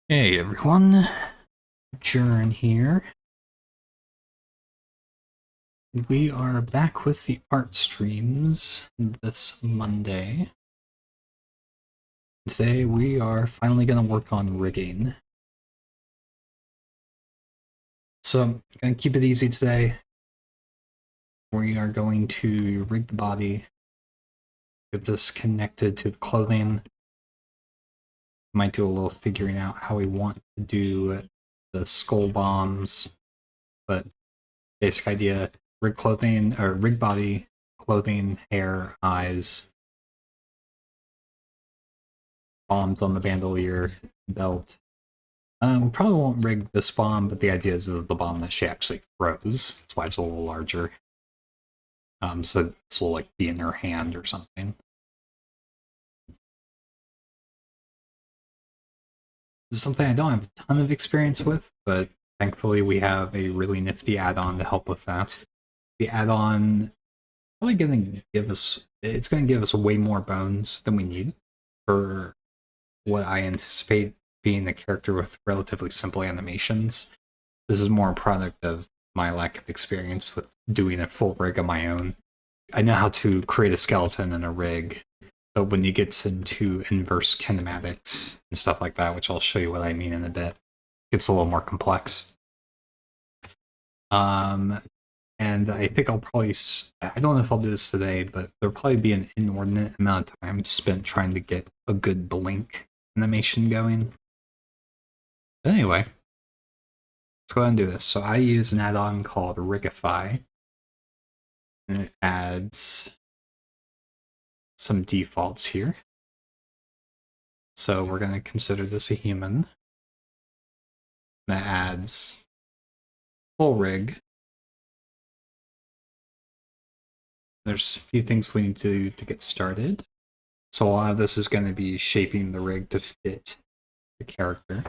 Hey everyone, Jern here. We are back with the art streams this Monday. Today we are finally going to work on rigging. So I'm going to keep it easy today. We are going to rig the body, get this connected to the clothing. Might do a little figuring out how we want to do the skull bombs, but basic idea, rig clothing, or rig body, clothing, hair, eyes, bombs on the bandolier, belt. We probably won't rig this bomb, but the idea is the bomb that she actually throws. That's why it's a little larger. So this will like be in her hand or something. This is something I don't have a ton of experience with, but thankfully we have a really nifty add-on to help with that. The add-on probably going to give us it's going to give us way more bones than we need for what I anticipate being a character with relatively simple animations. This is more a product of my lack of experience with doing a full rig on my own. I know how to create a skeleton and a rig, but when it gets into inverse kinematics and stuff like that, which I'll show you what I mean in a bit, it gets a little more complex. And I think I'll probably, I don't know if I'll do this today, but there'll probably be an inordinate amount of time spent trying to get a good blink animation going. But anyway, let's go ahead and do this. So I use an add-on called Rigify, and it adds some defaults here. So we're going to consider this a human. That adds full rig. There's a few things we need to do to get started. So a lot of this is going to be shaping the rig to fit the character.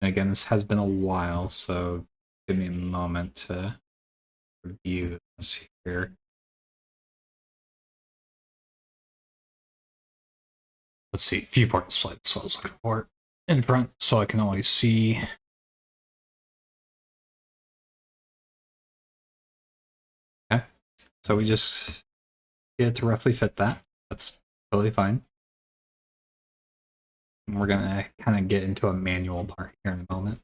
And again, this has been a while, so give me a moment to review this here. Let's see, viewport display, that's what I was looking for. In front, so I can always see. Okay, so we just get it to roughly fit that. That's totally fine. And we're gonna kind of get into a manual part here in a moment.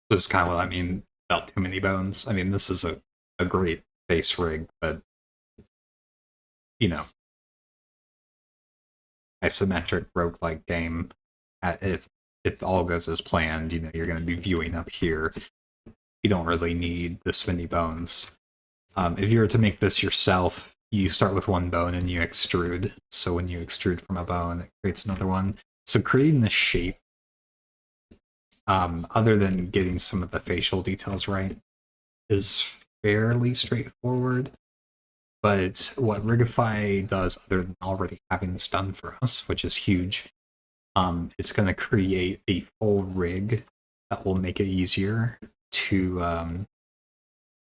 This is kind of what I mean about too many bones. I mean, this is a great base rig, but you know, isometric roguelike game. If all goes as planned, you know, you're going to be viewing up here. You don't really need this many bones. If you were to make this yourself, you start with one bone and you extrude. So when you extrude from a bone, it creates another one. So creating the shape, other than getting some of the facial details right, is fairly straightforward. But what Rigify does, other than already having this done for us, which is huge, it's going to create a full rig that will make it easier to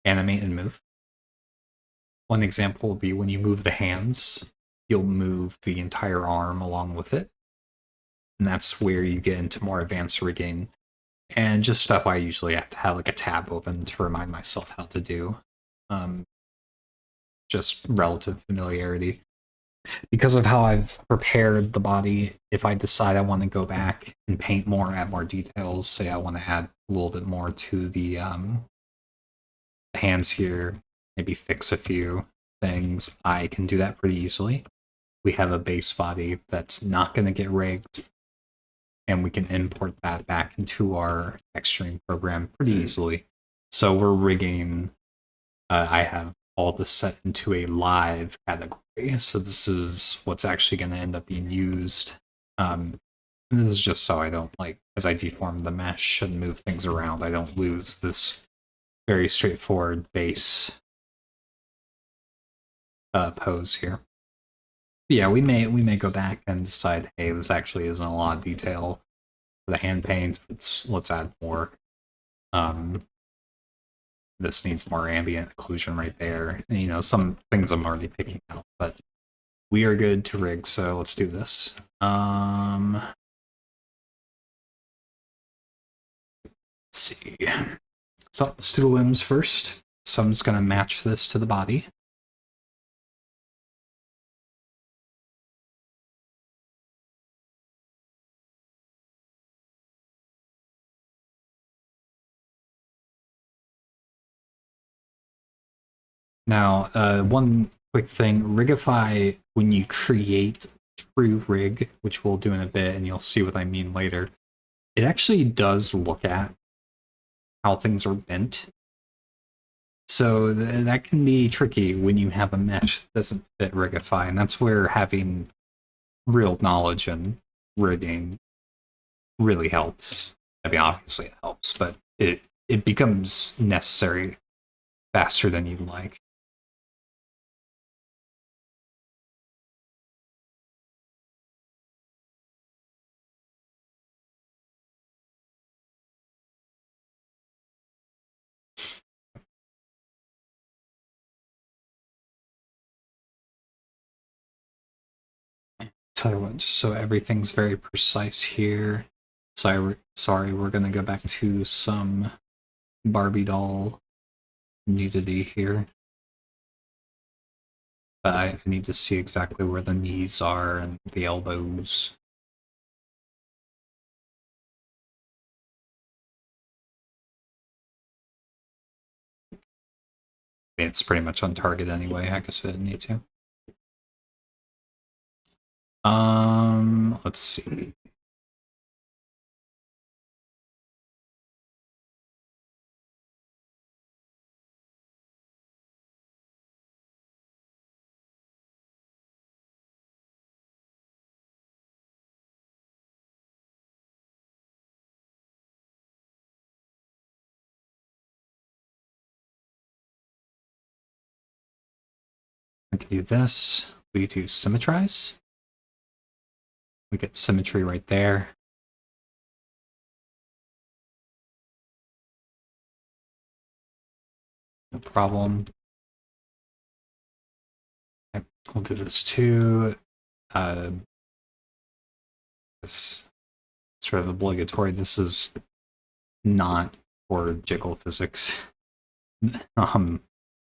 animate and move. One example will be when you move the hands, you'll move the entire arm along with it. And that's where you get into more advanced rigging and just stuff I usually have to have like a tab open to remind myself how to do. Just relative familiarity. Because of how I've prepared the body, if I decide I want to go back and paint more, add more details, say I want to add a little bit more to the hands here, maybe fix a few things, I can do that pretty easily. We have a base body that's not going to get rigged, and we can import that back into our texturing program pretty easily. So we're rigging, I have all this set into a live category. So this is what's actually going to end up being used. And this is just so I don't, like, as I deform the mesh and move things around, I don't lose this very straightforward base pose here. Yeah, we may go back and decide, hey, this actually isn't a lot of detail for the hand paint. Let's add more. Um, this needs more ambient occlusion right there. And, some things I'm already picking out, but we are good to rig, so let's do this. Let's see. So let's do the limbs first. So I'm just gonna match this to the body. Now, one quick thing, Rigify, when you create true rig, which we'll do in a bit, and you'll see what I mean later, it actually does look at how things are bent. So that can be tricky when you have a mesh that doesn't fit Rigify, and that's where having real knowledge and rigging really helps. I mean, obviously it helps, but it becomes necessary faster than you'd like. Tell you what, just so everything's very precise here. Sorry, we're gonna go back to some Barbie doll nudity here. But I need to see exactly where the knees are and the elbows. It's pretty much on target anyway. I guess I didn't need to. Let's see. We can do this. We do symmetrize. We get symmetry right there. No problem. We'll do this too. This sort of obligatory. This is not for jiggle physics.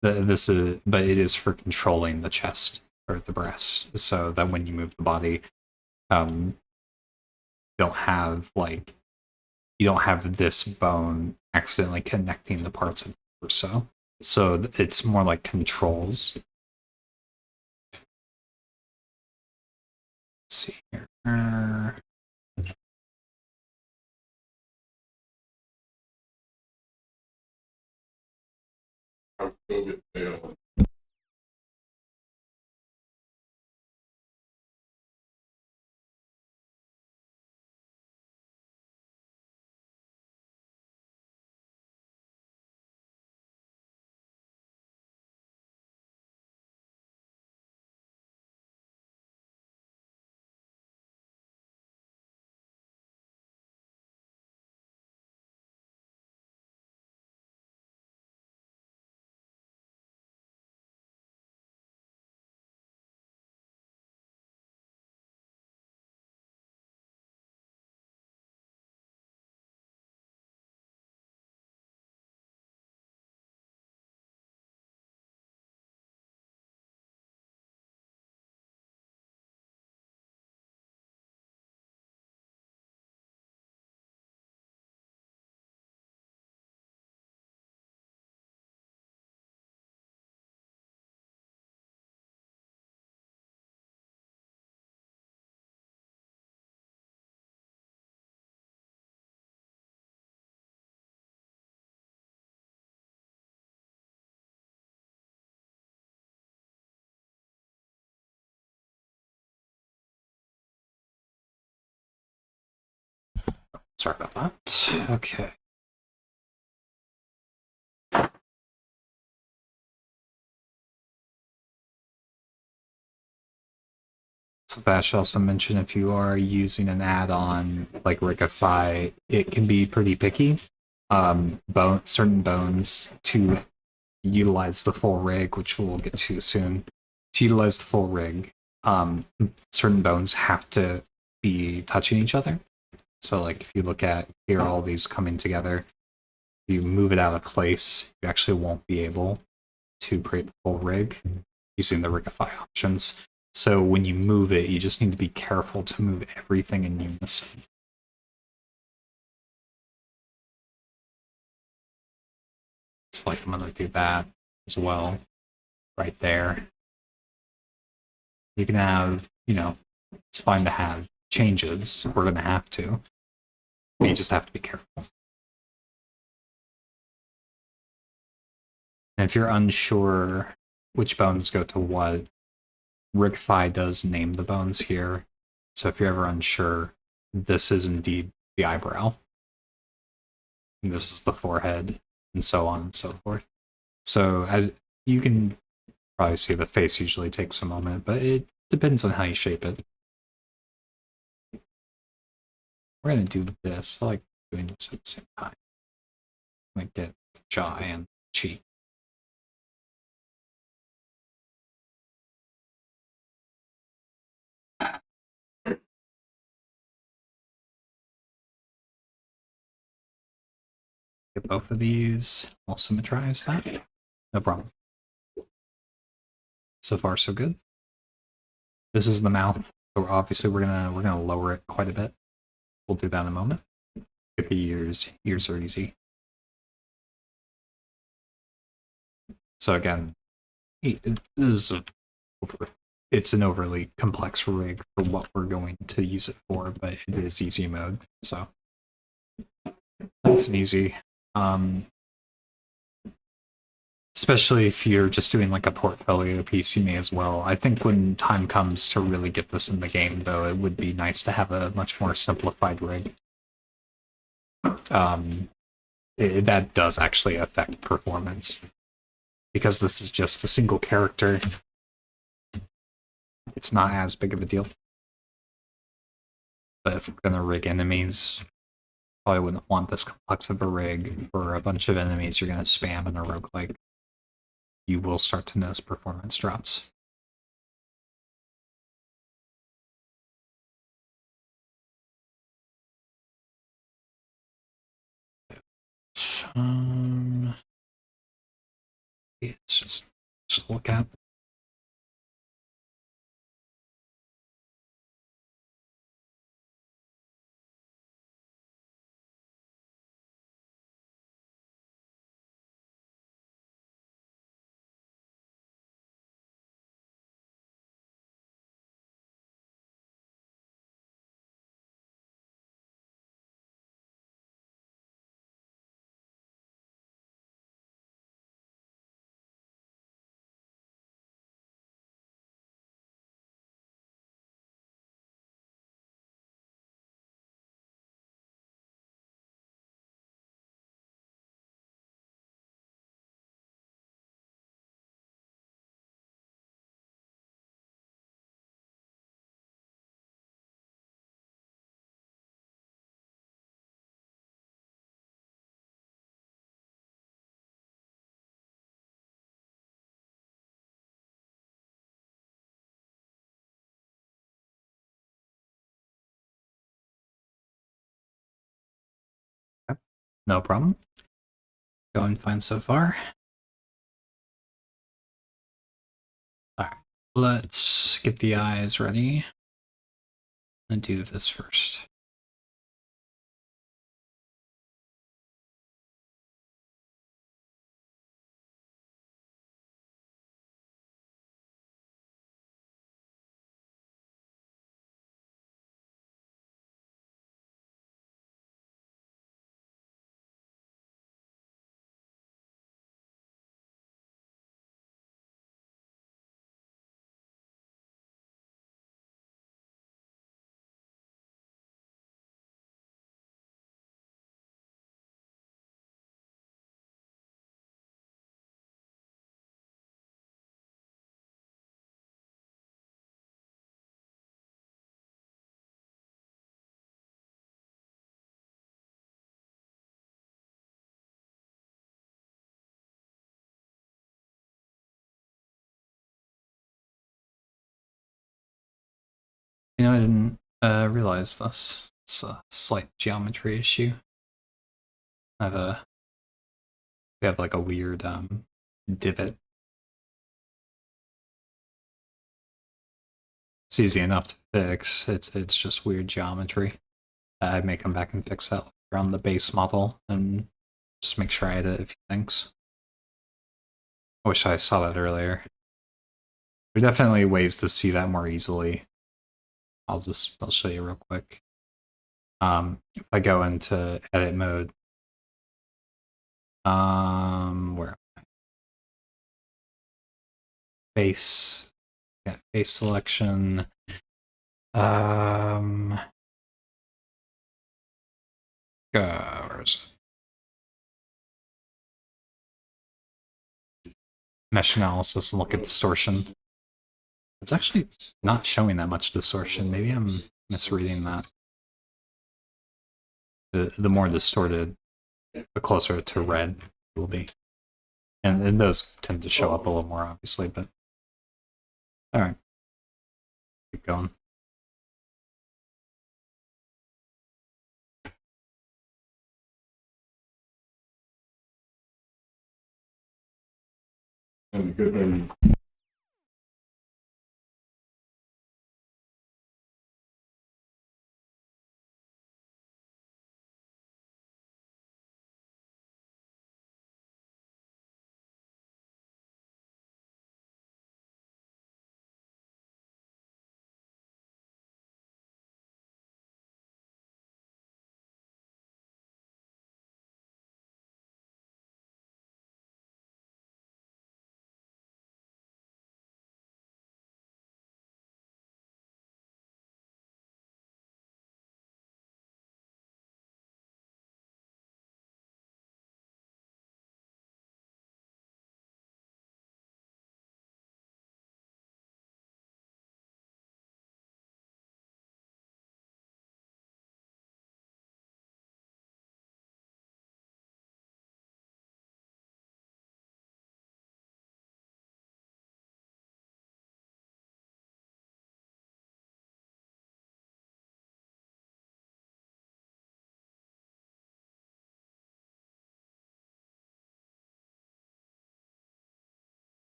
This is, but it is for controlling the chest or the breast, so that when you move the body, um, don't have like you don't have this bone accidentally connecting the parts of the torso. So it's more like controls. Let's see here. Sorry about that. Okay. I should also mention if you are using an add-on like Rigify, it can be pretty picky. Certain bones to utilize the full rig, which we'll get to soon. To utilize the full rig, certain bones have to be touching each other. So, like if you look at here, all these coming together, if you move it out of place, you actually won't be able to create the full rig using the Rigify options. So when you move it, you just need to be careful to move everything in unison. So like I'm gonna do that as well, right there. You can have, it's fine to have changes. We're gonna have to. But you just have to be careful. And if you're unsure which bones go to what, Rigify does name the bones here. So if you're ever unsure, this is indeed the eyebrow. And this is the forehead, and so on and so forth. So as you can probably see, the face usually takes a moment, but it depends on how you shape it. We're going to do this. I like doing this at the same time. Like get the jaw and cheek. Get both of these. I'll symmetrize that. No problem. So far, so good. This is the mouth. So obviously we're gonna lower it quite a bit. We'll do that in a moment. Get the ears. Ears are easy. So again, it's an overly complex rig for what we're going to use it for, but it is easy mode, so nice and easy. Especially if you're just doing like a portfolio piece, you may as well. I think when time comes to really get this in the game, though, it would be nice to have a much more simplified rig. That does actually affect performance. Because this is just a single character, it's not as big of a deal. But if we're gonna rig enemies, probably wouldn't want this complex of a rig for a bunch of enemies you're gonna spam in a roguelike. You will start to notice performance drops. It's just look at. No problem. Going fine so far. Alright, let's get the eyes ready and do this first. You know, I didn't realize this. It's a slight geometry issue. I have a we have like a weird divot. It's easy enough to fix. It's just weird geometry. I may come back and fix that around the base model and just make sure I edit a few things. I wish I saw that earlier. There are definitely ways to see that more easily. I'll show you real quick. If I go into edit mode, where face, yeah, face selection. Where is it? Mesh analysis and look at distortion. It's actually not showing that much distortion. Maybe I'm misreading that. The more distorted, the closer to red it will be. And those tend to show up a little more, obviously, but... Alright. Keep going.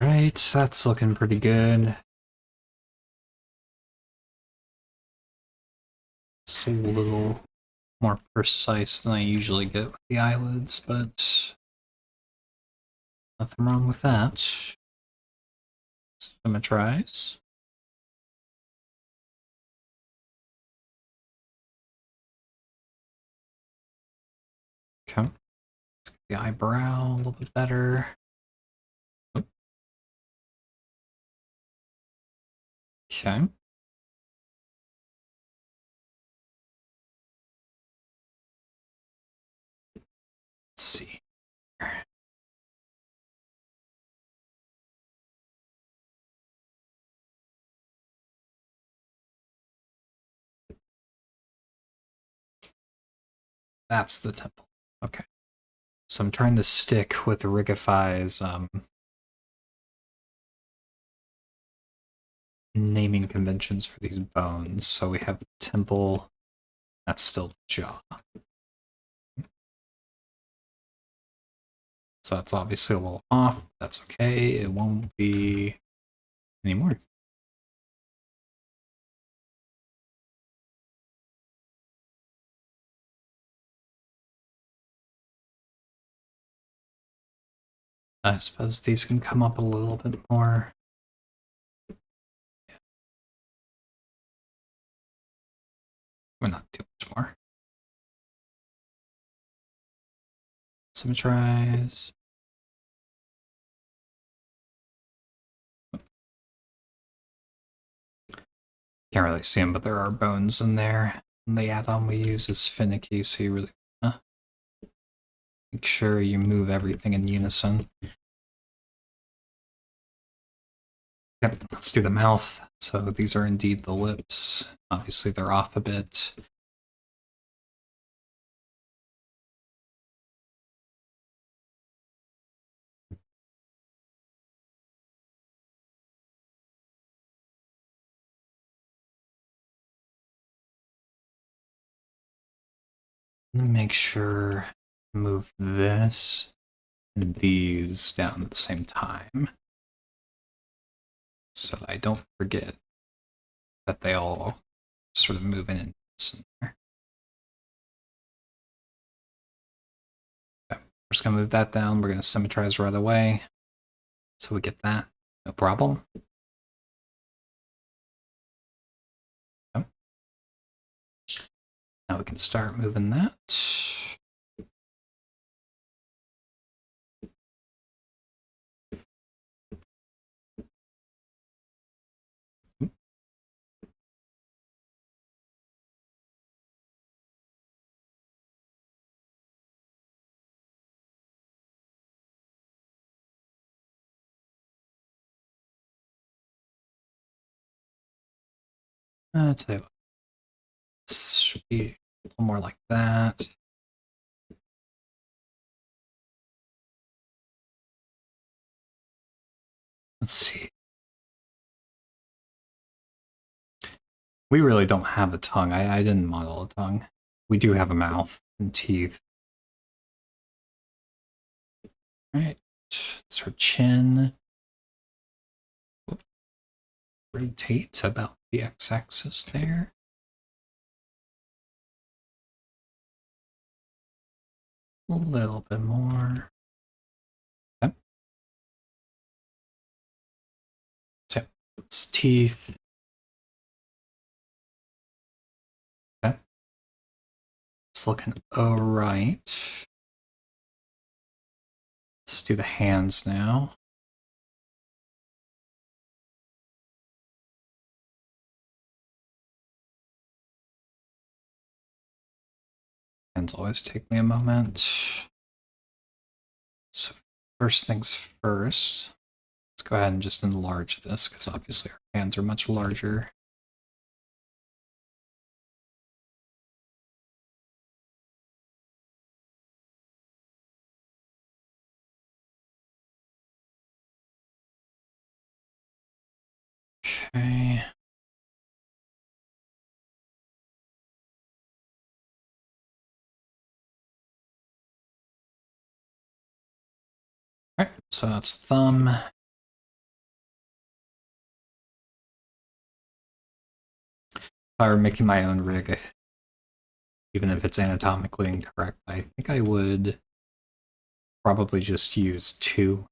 Alright, that's looking pretty good. It's a little more precise than I usually get with the eyelids, but nothing wrong with that. Symmetrize. the eyebrow a little bit better. Okay. Let's see. That's the temple. Okay. So I'm trying to stick with Rigify's naming conventions for these bones. So we have the temple. That's still the jaw. So that's obviously a little off. That's okay. It won't be anymore. I suppose these can come up a little bit more. Well, not too much more. Symmetrize. Can't really see them, but there are bones in there. And the add-on we use is finicky, so you really make sure you move everything in unison. Yep, let's do the mouth. So these are indeed the lips. Obviously they're off a bit. Make sure move this and these down at the same time, so that I don't forget that they all sort of move in there. Okay, we're just gonna move that down. We're gonna symmetrize right away, so we get that. No problem. Okay. Now we can start moving that. I'll tell you what, this should be a little more like that. Let's see. We really don't have a tongue. I didn't model a tongue. We do have a mouth and teeth. Right. It's her chin. Rotate about the x-axis there. A little bit more. Okay. So it's teeth. Okay. It's looking all right. Let's do the hands now. Hands always take me a moment. So first things first, let's go ahead and just enlarge this, because obviously our hands are much larger. Okay. Alright, so that's thumb. If I were making my own rig, even if it's anatomically incorrect, I think I would probably just use 2.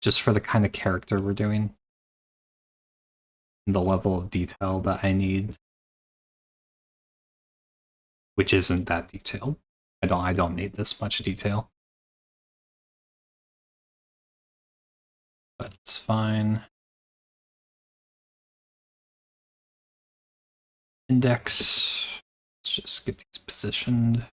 Just for the kind of character we're doing. And the level of detail that I need. Which isn't that detailed. I don't need this much detail. But it's fine. Index. Let's just get these positioned.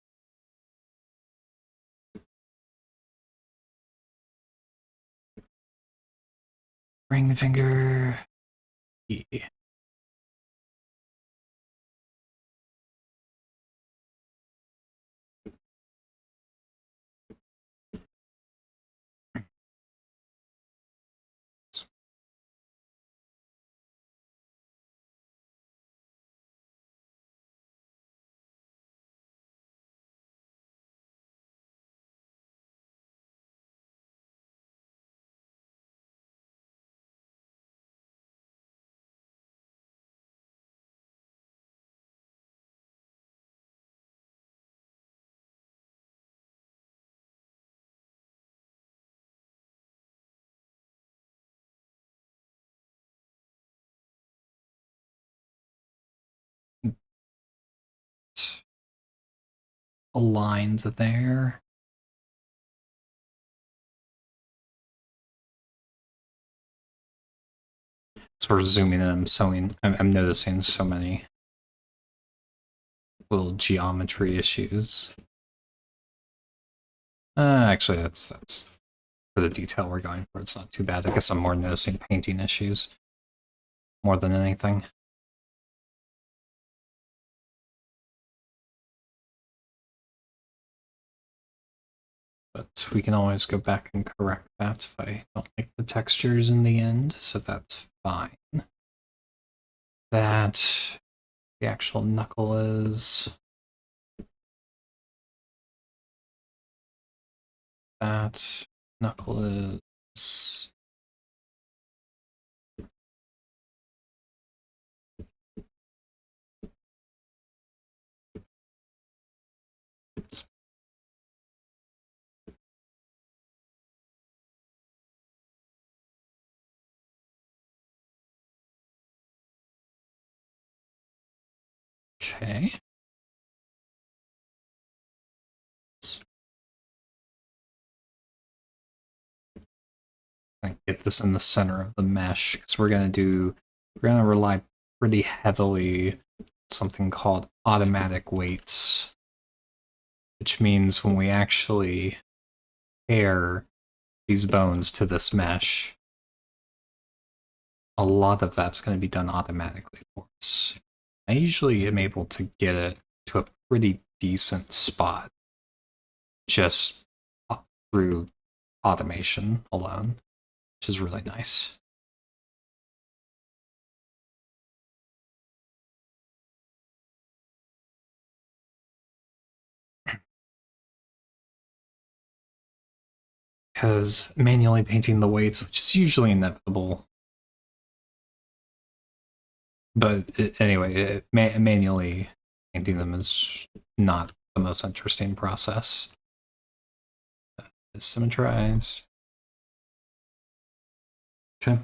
Ring finger. E. Aligned there. Sort of zooming in, I'm noticing so many little geometry issues. Actually, that's for the detail we're going for. It's not too bad. I guess I'm more noticing painting issues more than anything. But we can always go back and correct that if I don't like the textures in the end, so that's fine. That the actual knuckle is. That knuckle is. Okay. Get this in the center of the mesh because we're gonna rely pretty heavily on something called automatic weights, which means when we actually pair these bones to this mesh, a lot of that's going to be done automatically for us. I usually am able to get it to a pretty decent spot just through automation alone, which is really nice. Because manually painting the weights, which is usually inevitable, but anyway, manually painting them is not the most interesting process. Symmetrize. Okay.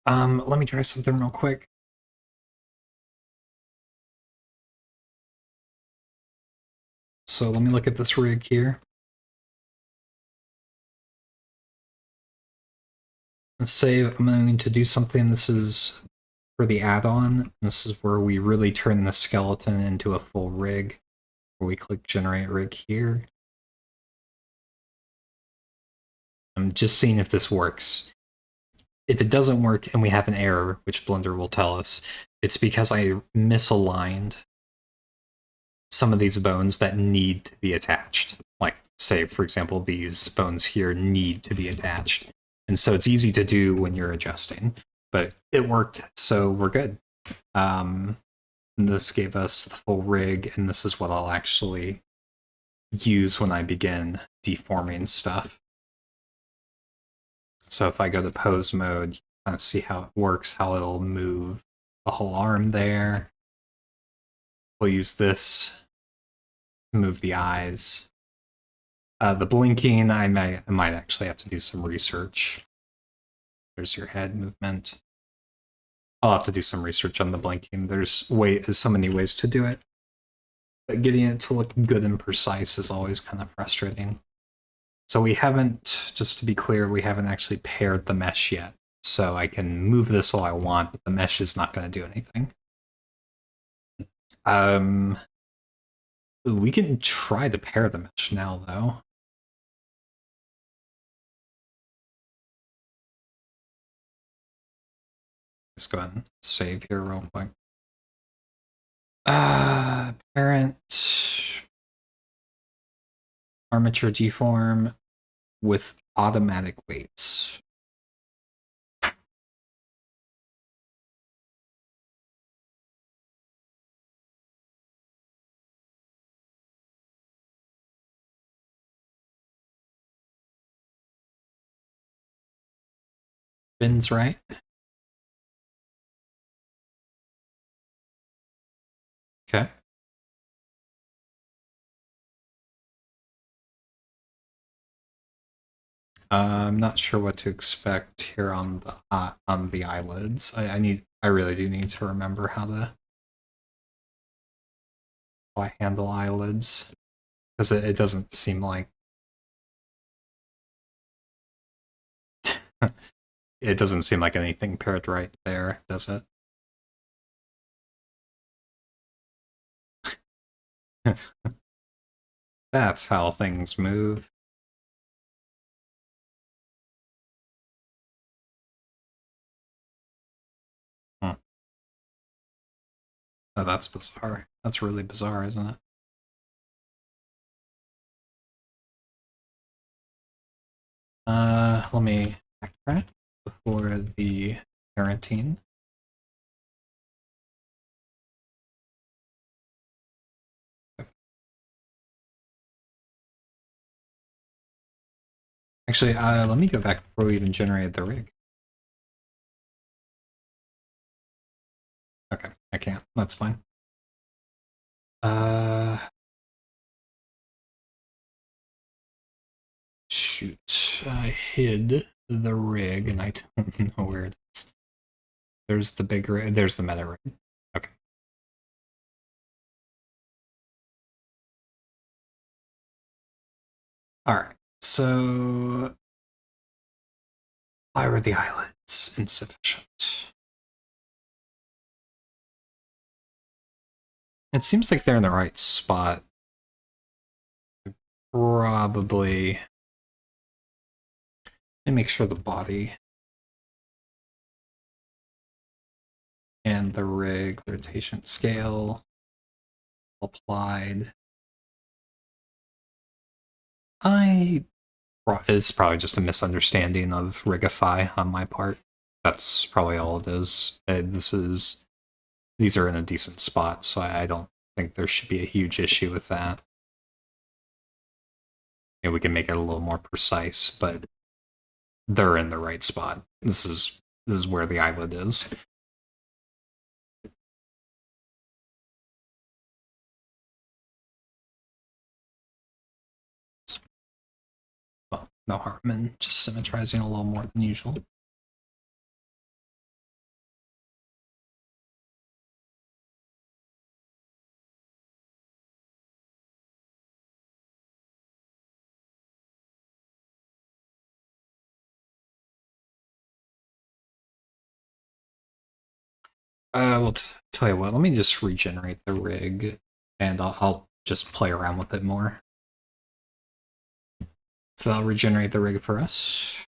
Let me try something real quick. So let me look at this rig here. Let's say I'm going to do something. This is for the add-on. This is where we really turn the skeleton into a full rig. Where we click generate rig here. I'm just seeing if this works. If it doesn't work and we have an error, which Blender will tell us, it's because I misaligned some of these bones that need to be attached. Like, say, for example, these bones here need to be attached. And so it's easy to do when you're adjusting. But it worked, so we're good. This gave us the full rig, and this is what I'll actually use when I begin deforming stuff. So if I go to pose mode, you kind of see how it works, how it'll move the whole arm there. We'll use this to move the eyes. The blinking, I might actually have to do some research. There's your head movement. I'll have to do some research on the blinking. There's so many ways to do it, but getting it to look good and precise is always kind of frustrating. So we haven't, just to be clear, we haven't actually paired the mesh yet. So I can move this all I want, but the mesh is not going to do anything. We can try to pair the mesh now, though. Let's go ahead and save here real quick. Parent armature deform with automatic weights. Ben's right. Okay. I'm not sure what to expect here on the eyelids. I really do need to remember how I handle eyelids, because it doesn't seem like it doesn't seem like anything paired right there, does it? That's how things move. Hmm. Oh, that's bizarre. That's really bizarre, isn't it? Let me backtrack before the parenting. Actually, let me go back before we even generated the rig. Okay, I can't. That's fine. Shoot. I hid the rig and I don't know where it is. There's the big rig. There's the meta rig. Okay. Alright. So why were the eyelids insufficient? It seems like they're in the right spot. Probably. And make sure the body and the rig rotation scale applied. It's probably just a misunderstanding of Rigify on my part. That's probably all it is. These are in a decent spot, so I don't think there should be a huge issue with that. And we can make it a little more precise, but they're in the right spot. This is where the eyelid is. Well, no harm in just symmetrizing a little more than usual. Well, tell you what, let me just regenerate the rig, and I'll just play around with it more. So I'll regenerate the rig for us.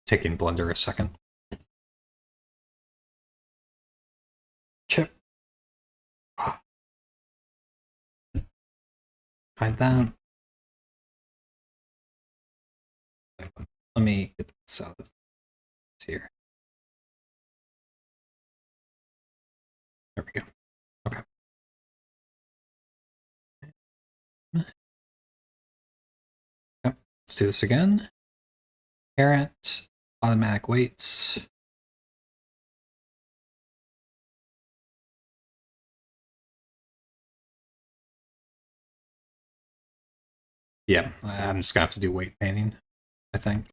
Taking Blender a second. Chip. Hide that. Let me get this out here. There we go. Okay. Yep. Let's do this again. Parent, automatic weights. Yeah, I'm just gonna have to do weight painting, I think.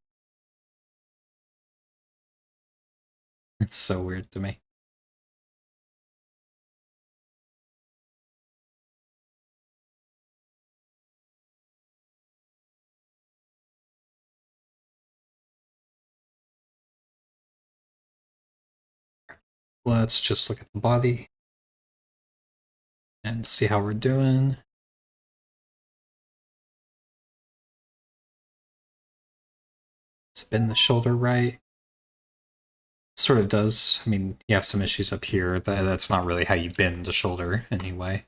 It's so weird to me. Let's just look at the body and see how we're doing. Spin the shoulder right. Sort of does. I mean, you have some issues up here. That's not really how you bend the shoulder anyway.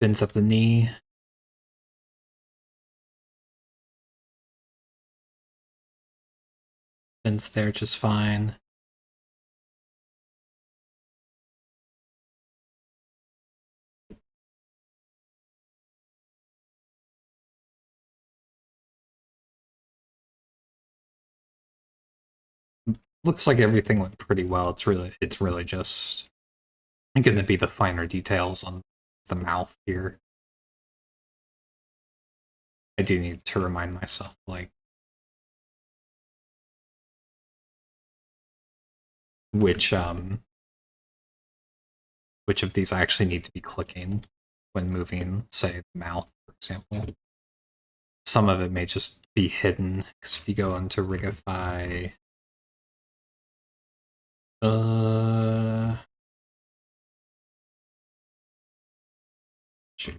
Bends up the knee. Bends there just fine. Looks like everything went pretty well. It's really just going to be the finer details on the mouth here. I do need to remind myself, like, which which of these I actually need to be clicking when moving, say, the mouth, for example. Some of it may just be hidden, because if you go into Rigify, uh, shoot.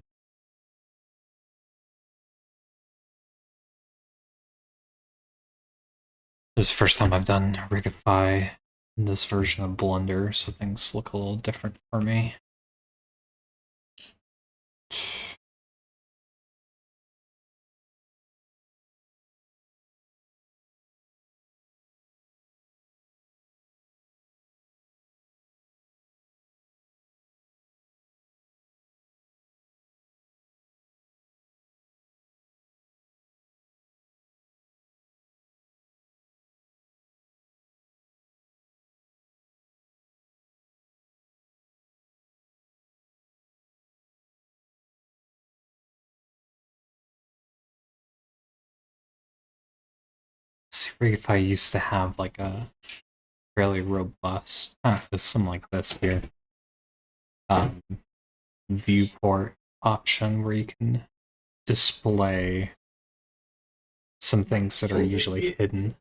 This is the first time I've done Rigify in this version of Blender, so things look a little different for me. Rigify used to have like a fairly robust, something like this here, um, viewport option where you can display some things that are usually hidden.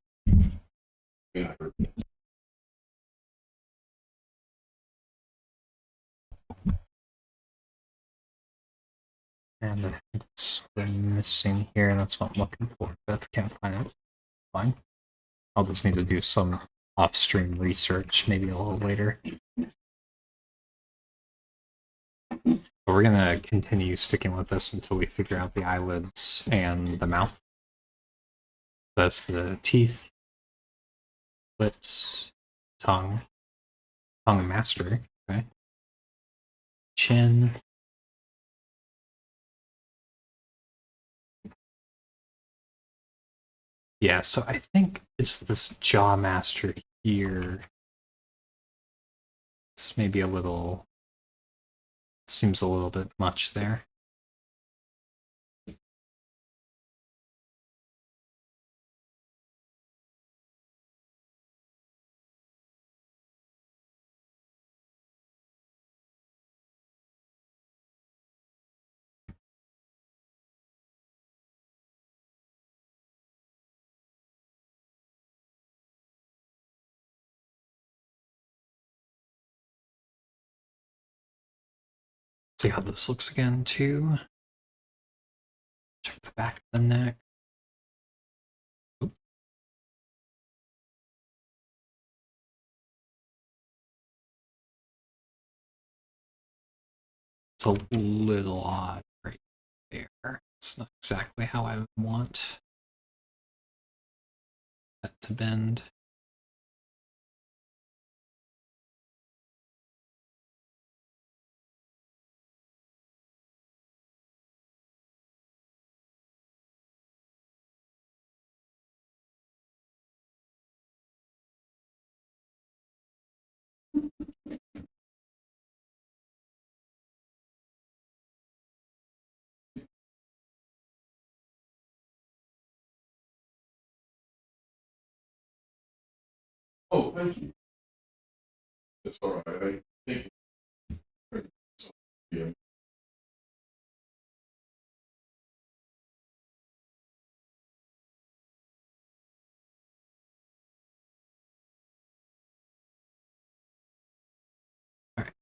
And it's missing here, and that's what I'm looking for. But if I can't find it, fine. I'll just need to do some off-stream research, maybe a little later. But we're gonna continue sticking with this until we figure out the eyelids and the mouth. That's the teeth, lips, tongue master, okay? Chin. Yeah, so I think it's this jaw master here. It's maybe a little, seems a little bit much there. See how this looks again, too. Check the back of the neck. Oop. It's a little odd right there. It's not exactly how I would want that to bend. Oh, thank you. That's all right. I think. Yeah. Alright,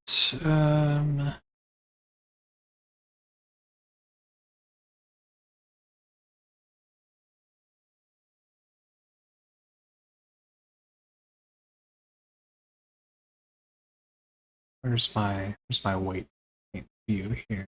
where's my weight view here?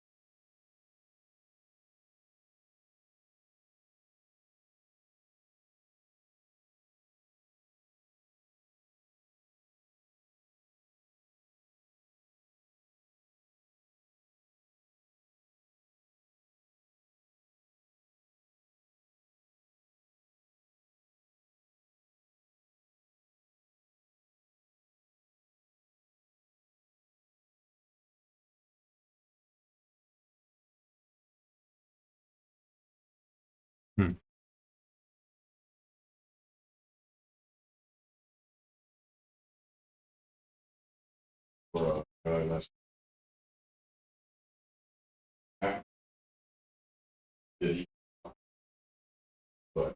Hmm. That's did but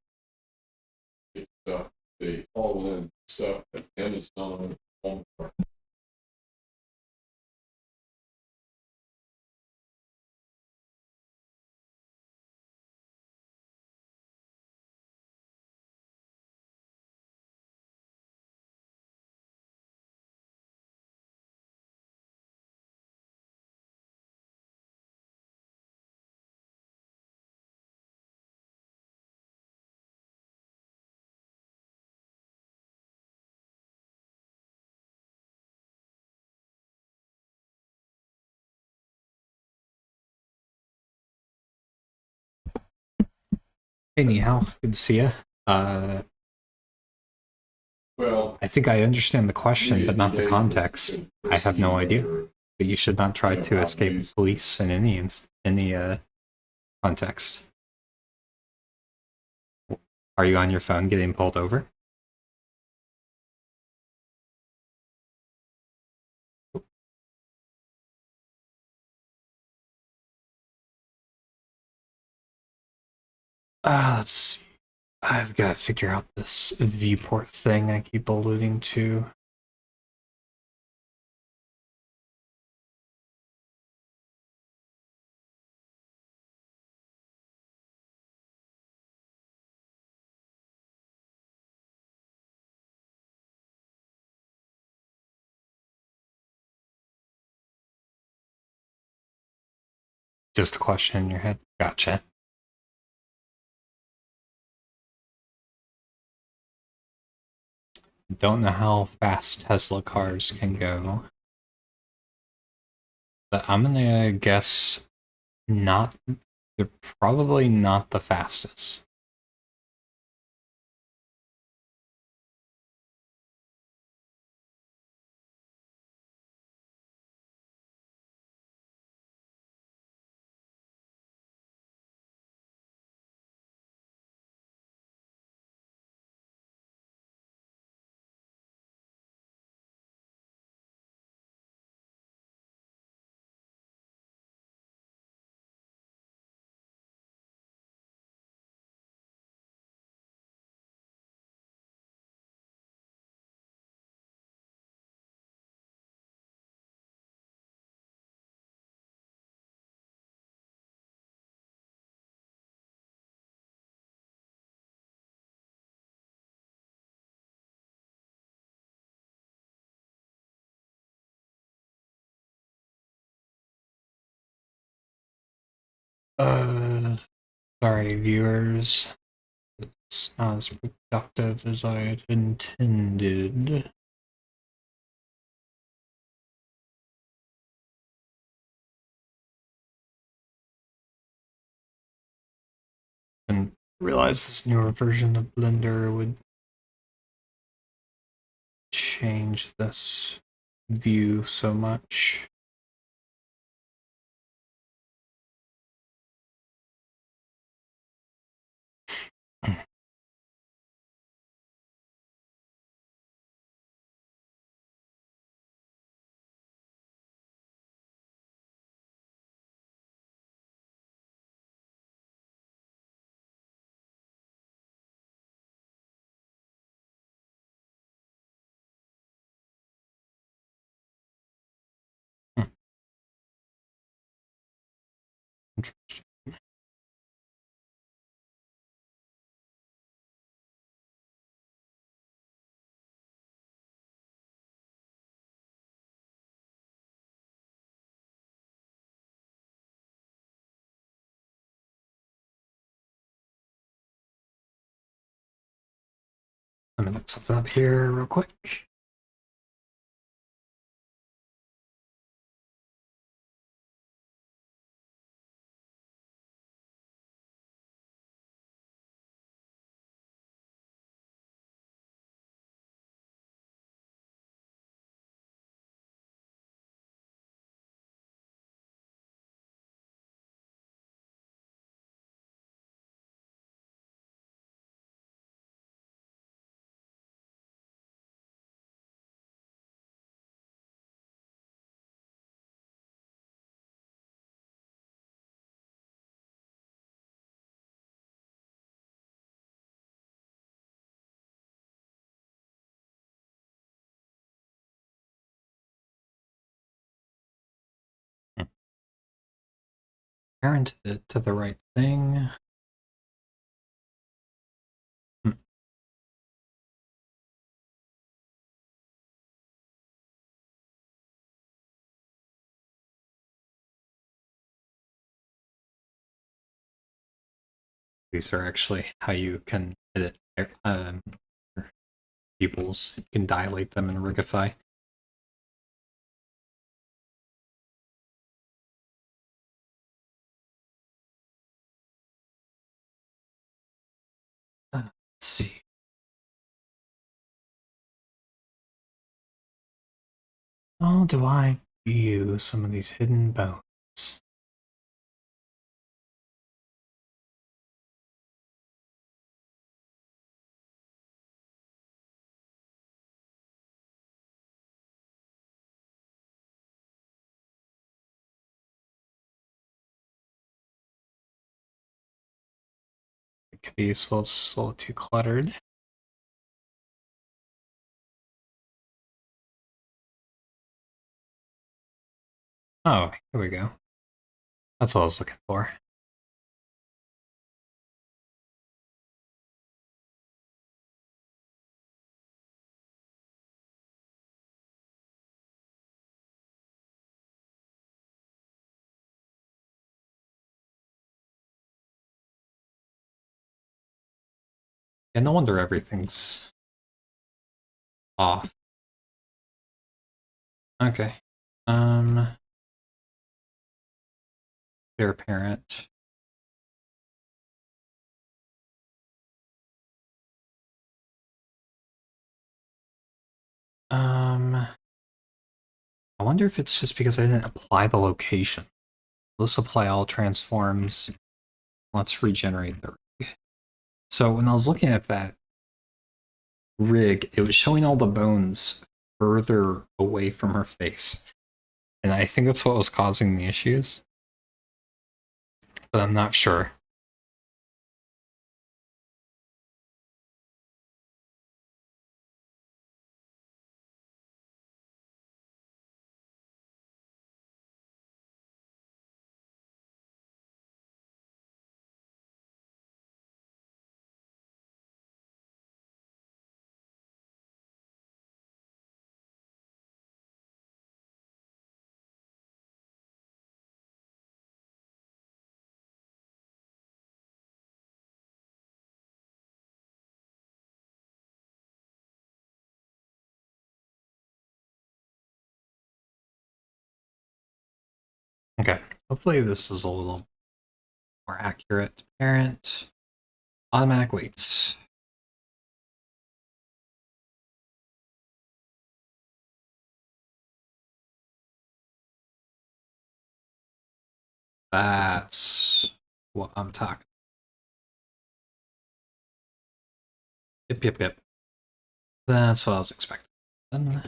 it's they all in stuff at Amazon home. Hey, Nihao, good to see you. Well, I think I understand the question, but not the context. I have no idea. But you should not try to escape police in any context. Are you on your phone getting pulled over? Let's see. I've got to figure out this viewport thing I keep alluding to. Just a question in your head. Gotcha. Don't know how fast Tesla cars can go, but I'm gonna guess not. They're probably not the fastest. Uh, Sorry, viewers. It's not as productive as I had intended. And realize this newer version of Blender would change this view so much. Let me look something up here real quick. Parented it to the right thing. These are actually how you can edit pupils. You can dilate them in Rigify. Let's see. How do I view some of these hidden bones? It could be useful, it's a little too cluttered. Oh, here we go. That's what I was looking for. And no wonder everything's off. Okay. Their parent. I wonder if it's just because I didn't apply the location. Let's apply all transforms. Let's regenerate the rig. So when I was looking at that rig, it was showing all the bones further away from her face. And I think that's what was causing the issues. But I'm not sure. Okay. Hopefully this is a little more accurate. Parent. Automatic weights. That's what I'm talking. Yep. That's what I was expecting.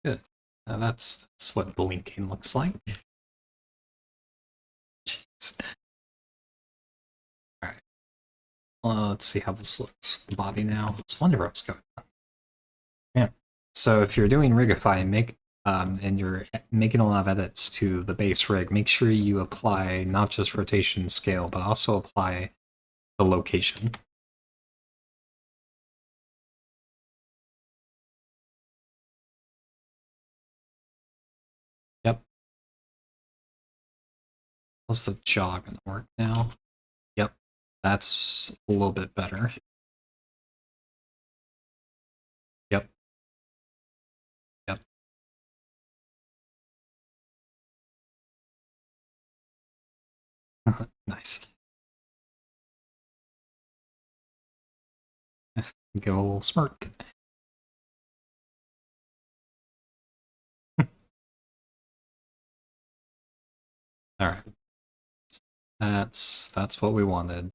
Good. That's what blinking looks like. Jeez. All right. Well, let's see how this looks. The body now. Let's wonder what's going on. Yeah. So if you're doing Rigify, make and you're making a lot of edits to the base rig, make sure you apply not just rotation scale, but also apply the location. Yep. How's the jaw gonna work now? Yep. That's a little bit better. Yep. Yep. Nice. Give a little smirk. All right. That's what we wanted.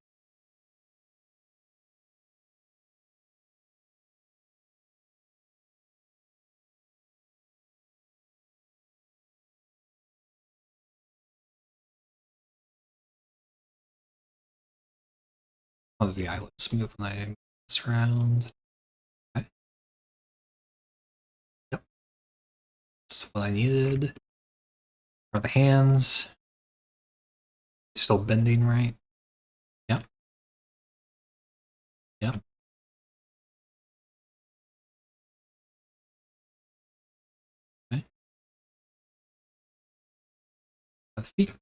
How does the eyelids move when I move this around? Okay. Yep. That's what I needed. For the hands. Still bending, right? Yep. Yep. Okay. For the feet.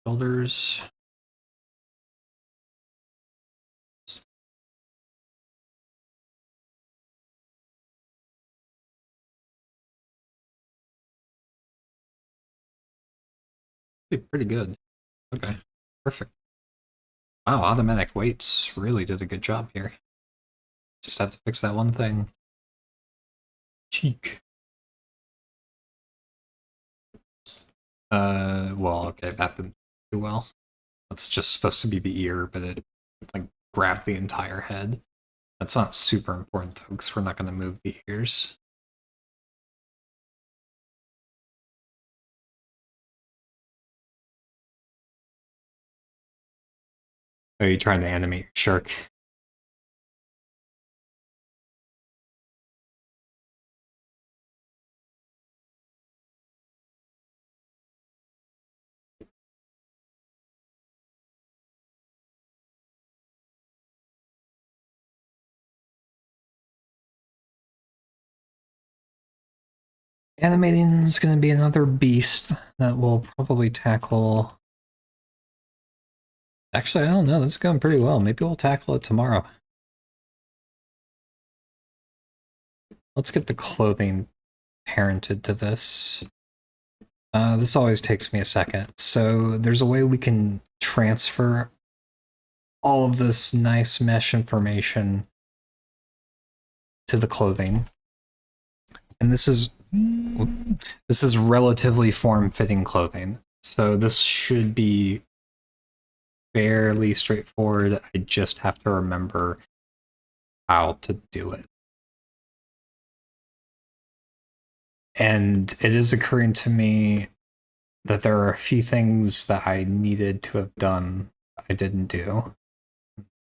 Shoulders. Pretty good. Okay. Perfect. Wow, automatic weights really did a good job here. Just have to fix that one thing. Cheek. Well, okay, that didn't do well. That's just supposed to be the ear, but it like grabbed the entire head. That's not super important though, because we're not going to move the ears. Are you trying to animate your shark? Animating is going to be another beast that we'll probably tackle. Actually, I don't know. This is going pretty well. Maybe we'll tackle it tomorrow. Let's get the clothing parented to this. This always takes me a second. So there's a way we can transfer all of this nice mesh information to the clothing. And this is relatively form-fitting clothing. So this should be fairly straightforward. I just have to remember how to do it. And it is occurring to me that there are a few things that I needed to have done I didn't do.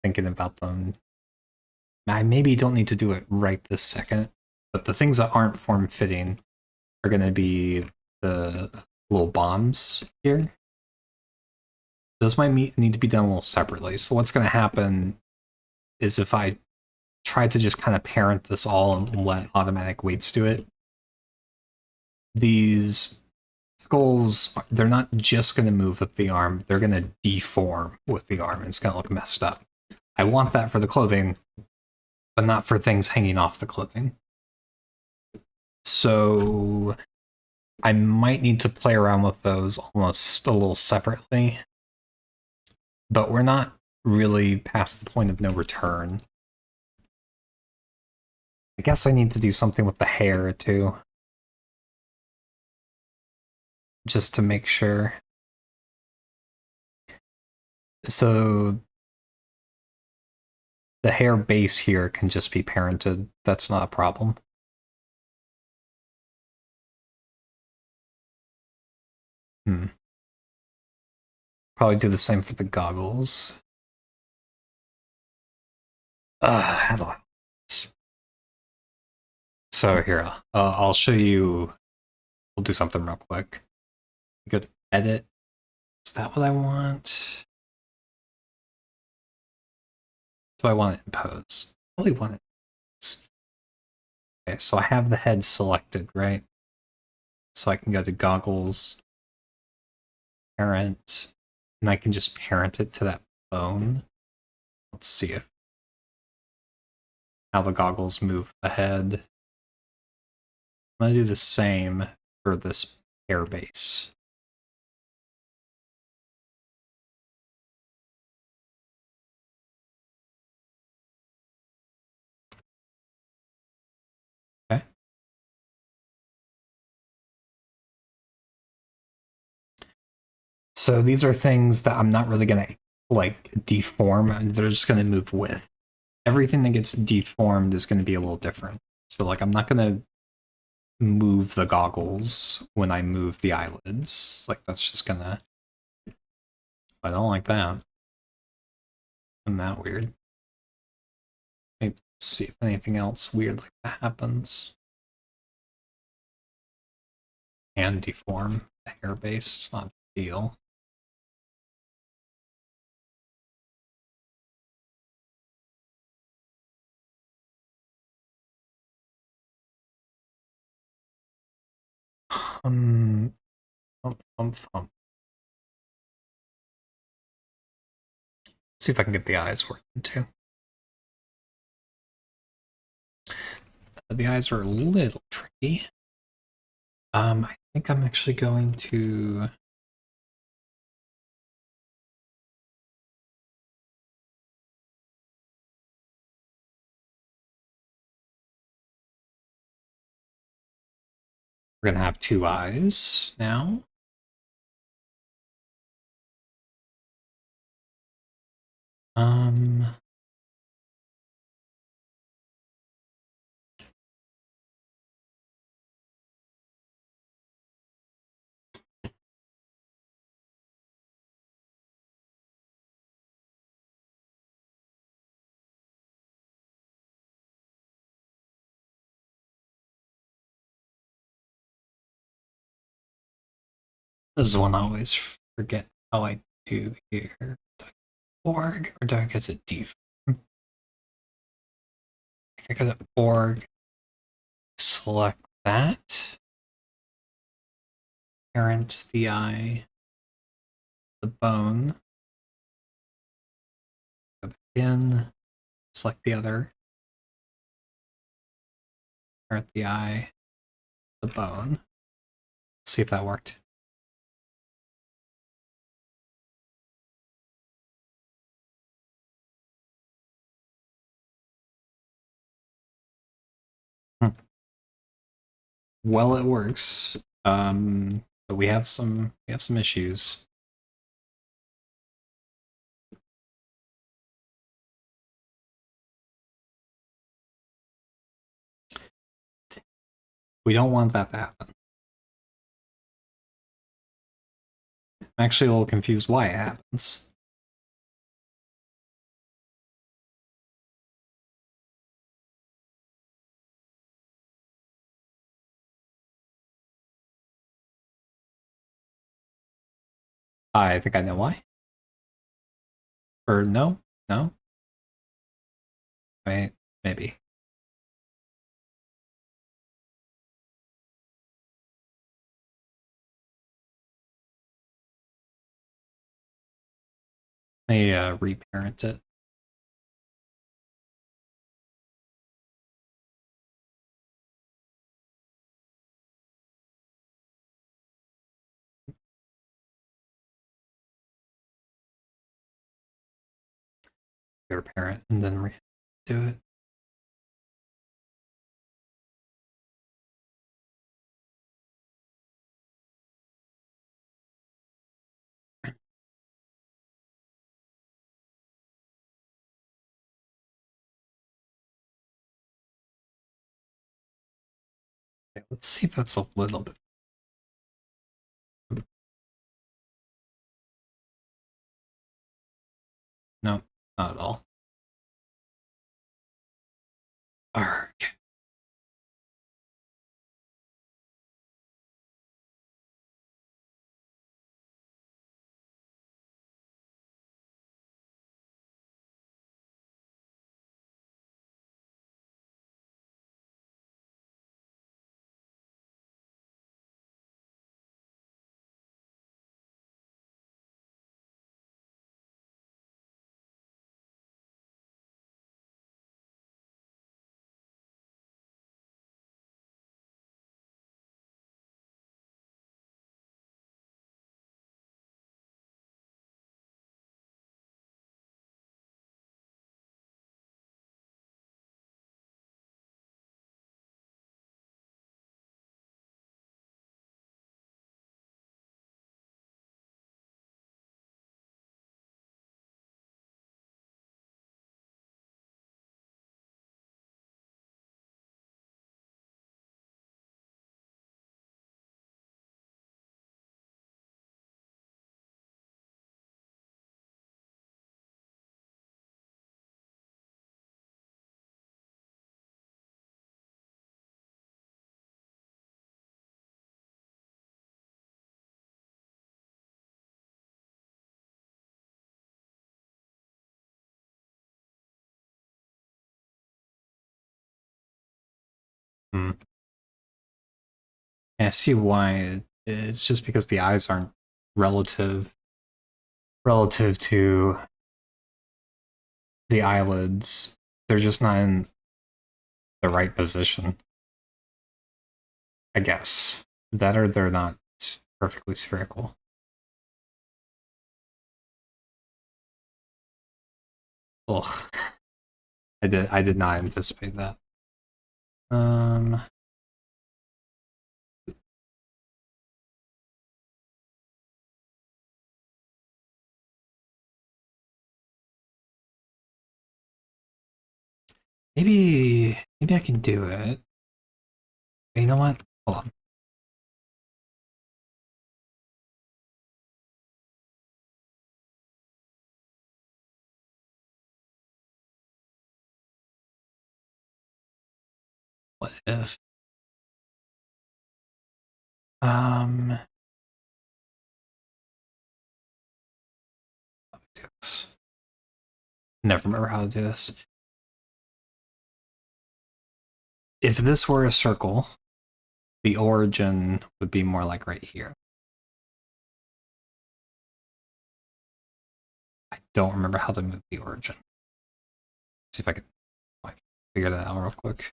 Thinking about them. I maybe don't need to do it right this second, but the things that aren't form-fitting are going to be the little bombs here. Those might need to be done a little separately. So what's going to happen is if I try to just kind of parent this all and let automatic weights do it, these skulls, they're not just going to move with the arm, they're going to deform with the arm, and it's going to look messed up. I want that for the clothing, but not for things hanging off the clothing. So I might need to play around with those almost a little separately, but we're not really past the point of no return. I guess I need to do something with the hair too, just to make sure. So the hair base here can just be parented. That's not a problem. Probably do the same for the goggles. How do I... So here, I'll show you. We'll do something real quick. Go to edit. Is that what I want? Do I want it in pose? I really want it in pose. Okay, so I have the head selected, right? So I can go to goggles, parent, and I can just parent it to that bone. Let's see if how the goggles move the head. I'm gonna do the same for this hair base. Okay. So these are things that I'm not really gonna like deform. They're just gonna move with. Everything that gets deformed is gonna be a little different. So like I'm not gonna move the goggles when I move the eyelids. Like that's just gonna... I don't like that. Isn't that weird? Maybe see if anything else weird like that happens. And deform the hair base. It's not a big deal. Thump, thump, thump. See if I can get the eyes working too. The eyes are a little tricky. I think I'm actually going to... We're gonna have two eyes now. Um, this is one I always forget how I do here. Org, or do I get to def? I go to org, select that, parent the eye, the bone, go in, select the other, parent the eye, the bone. Let's see if that worked. Well, it works. But we have some issues. We don't want that to happen. I'm actually a little confused why it happens. I think I know why. Or no? No? Wait, maybe. Let me reparent it. Parent and then do it. Okay, let's see if that's a little bit. No, not at all. Okay. Hmm. Yeah, I see why. It's just because the eyes aren't relative to the eyelids. They're just not in the right position, I guess. That or they're not perfectly spherical. Ugh. I did not anticipate that. Um maybe I can do it. You know what? Hold on. What if um how do I do this? Never remember how to do this. If this were a circle, the origin would be more like right here. I don't remember how to move the origin. See if I can like figure that out real quick.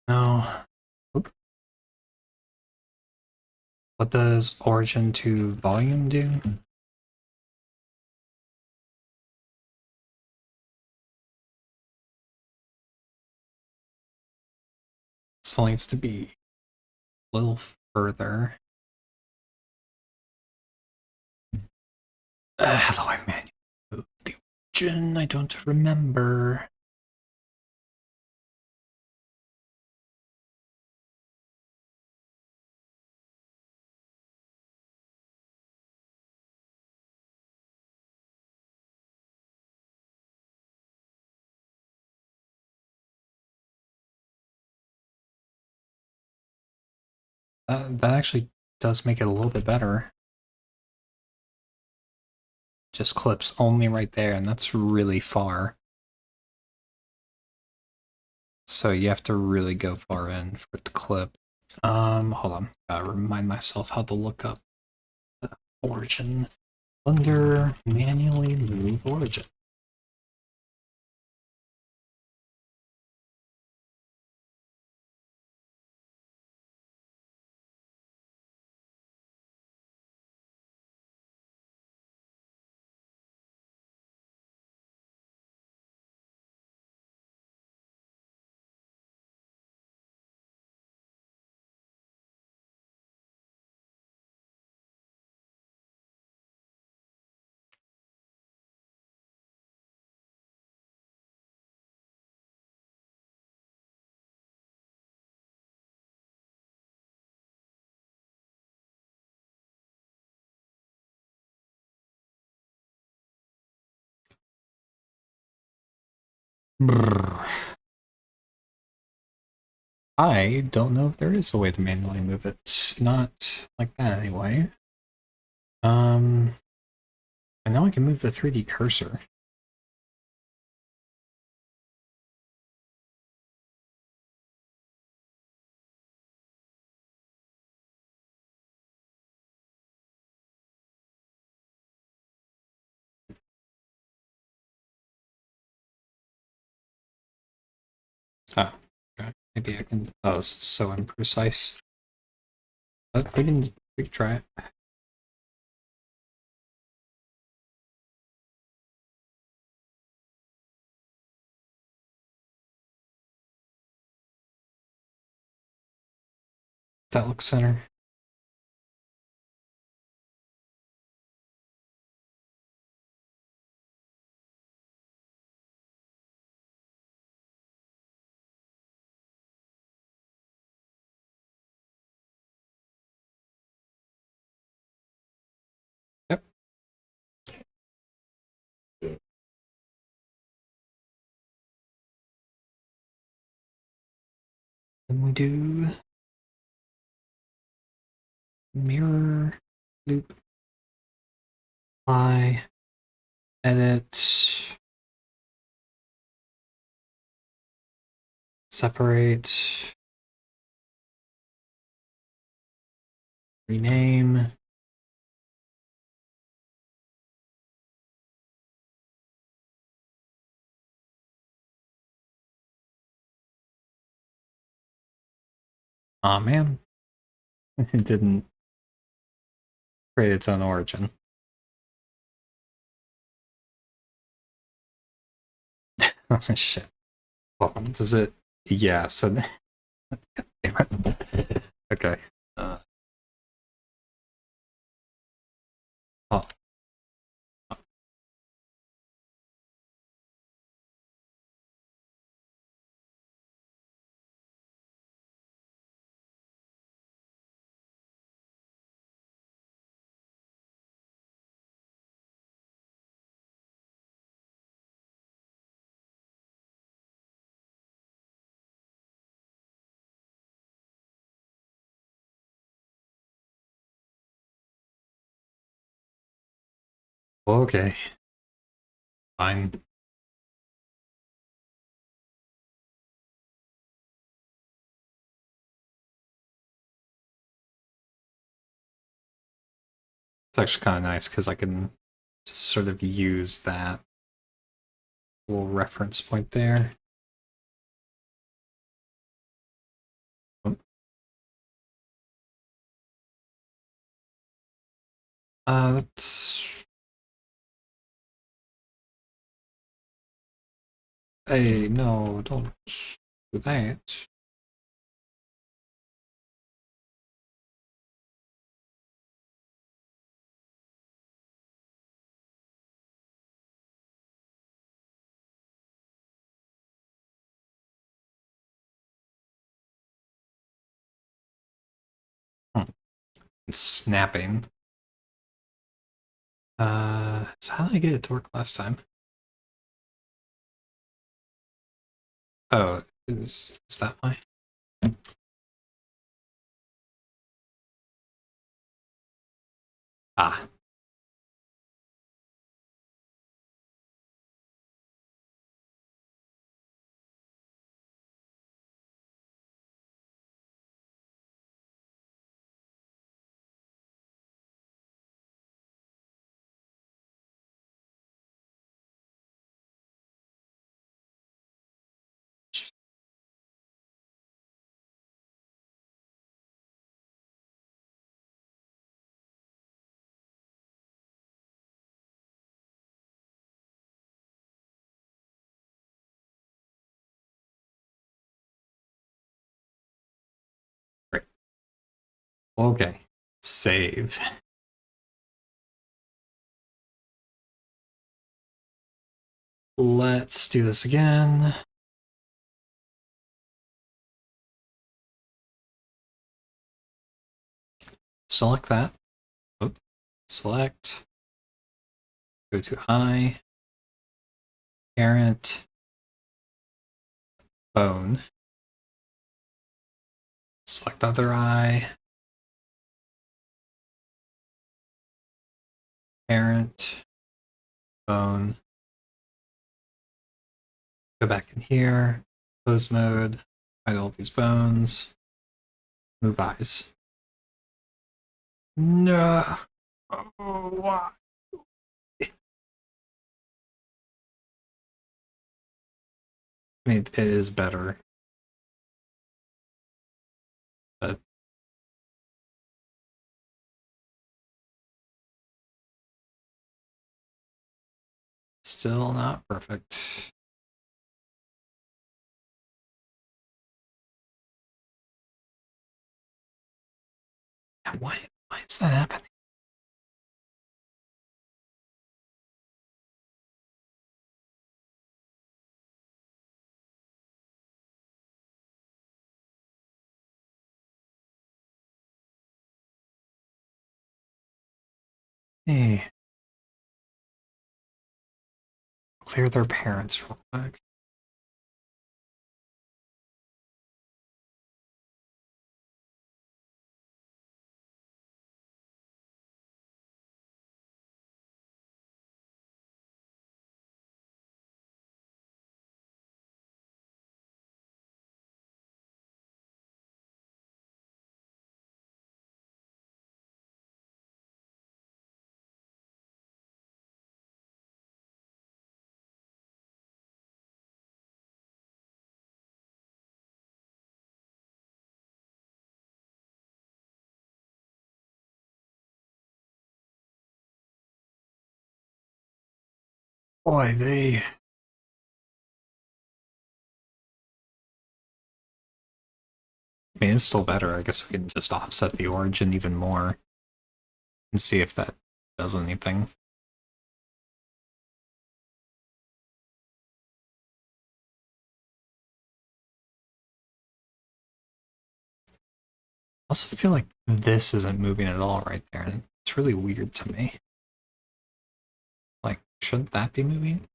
No. Oop. What does origin to volume do? Still needs to be a little further. How do I manually move the origin? I don't remember. That actually does make it a little bit better. Just clips only right there, and that's really far. So you have to really go far in for it to clip. Hold on. Gotta remind myself how to look up the origin. Under manually move origin. Brr. I don't know if there is a way to manually move it. Not like that anyway. I know I can move the 3D cursor. Oh, okay. Maybe I can. Oh, this is so imprecise. But we can try it. That looks center. Yep. Yeah. Then we do mirror loop, apply, edit, separate, rename. Aw, man. It didn't create its own origin. Oh, shit. Well, does it? Yeah, so. Damn it. Okay. Uh, oh, okay. Fine. It's actually kind of nice because I can just sort of use that little reference point there. That's. Hey, no, don't do that. Hmm. It's snapping. So how did I get it to work last time? Oh, is that why? Ah, great. Okay. Save. Let's do this again. Select that. Oop. Select. Go to I. Parent. bone. Select other eye. Parent. Bone. Go back in here. Close mode. Hide all these bones. Move eyes. No. Oh, why? I mean, it is better, but still not perfect. Why is that happening? Hey, clear their parents real quick. Boy, I mean, it's still better. I guess we can just offset the origin even more and see if that does anything. I also feel like this isn't moving at all right there, and it's really weird to me. Like, shouldn't that be moving?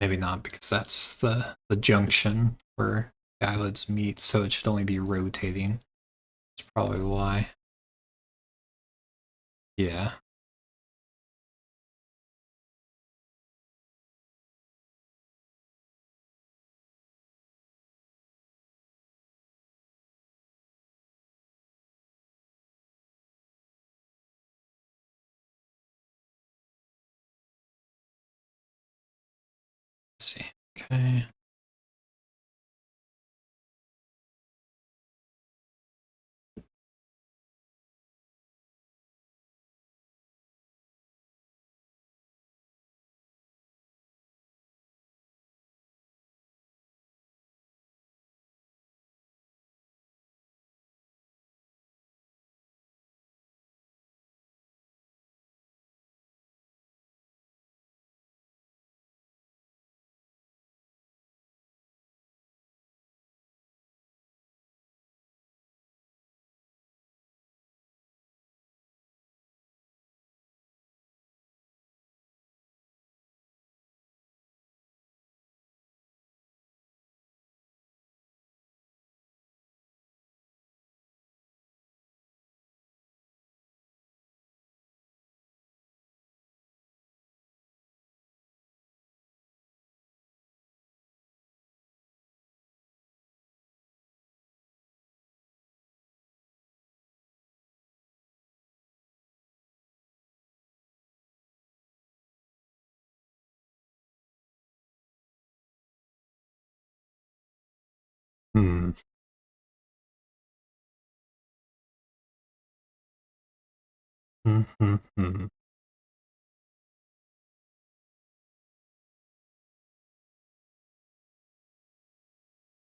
Maybe not, because that's the junction where the eyelids meet, so it should only be rotating. That's probably why. Yeah. Let's see. Okay. Hmm. Hmm.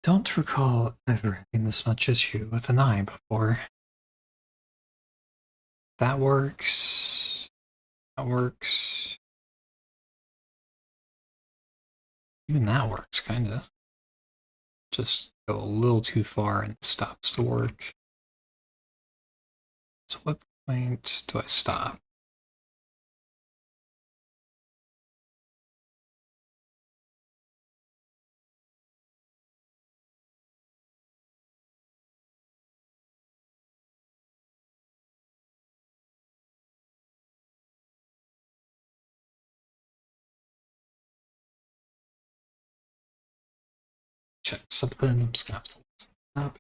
Don't recall ever having this much issue with an eye before. That works. That works. Even that works, kinda. Just go a little too far and it stops to work. So what point do I stop? Check something. I'm just gonna have to listen up.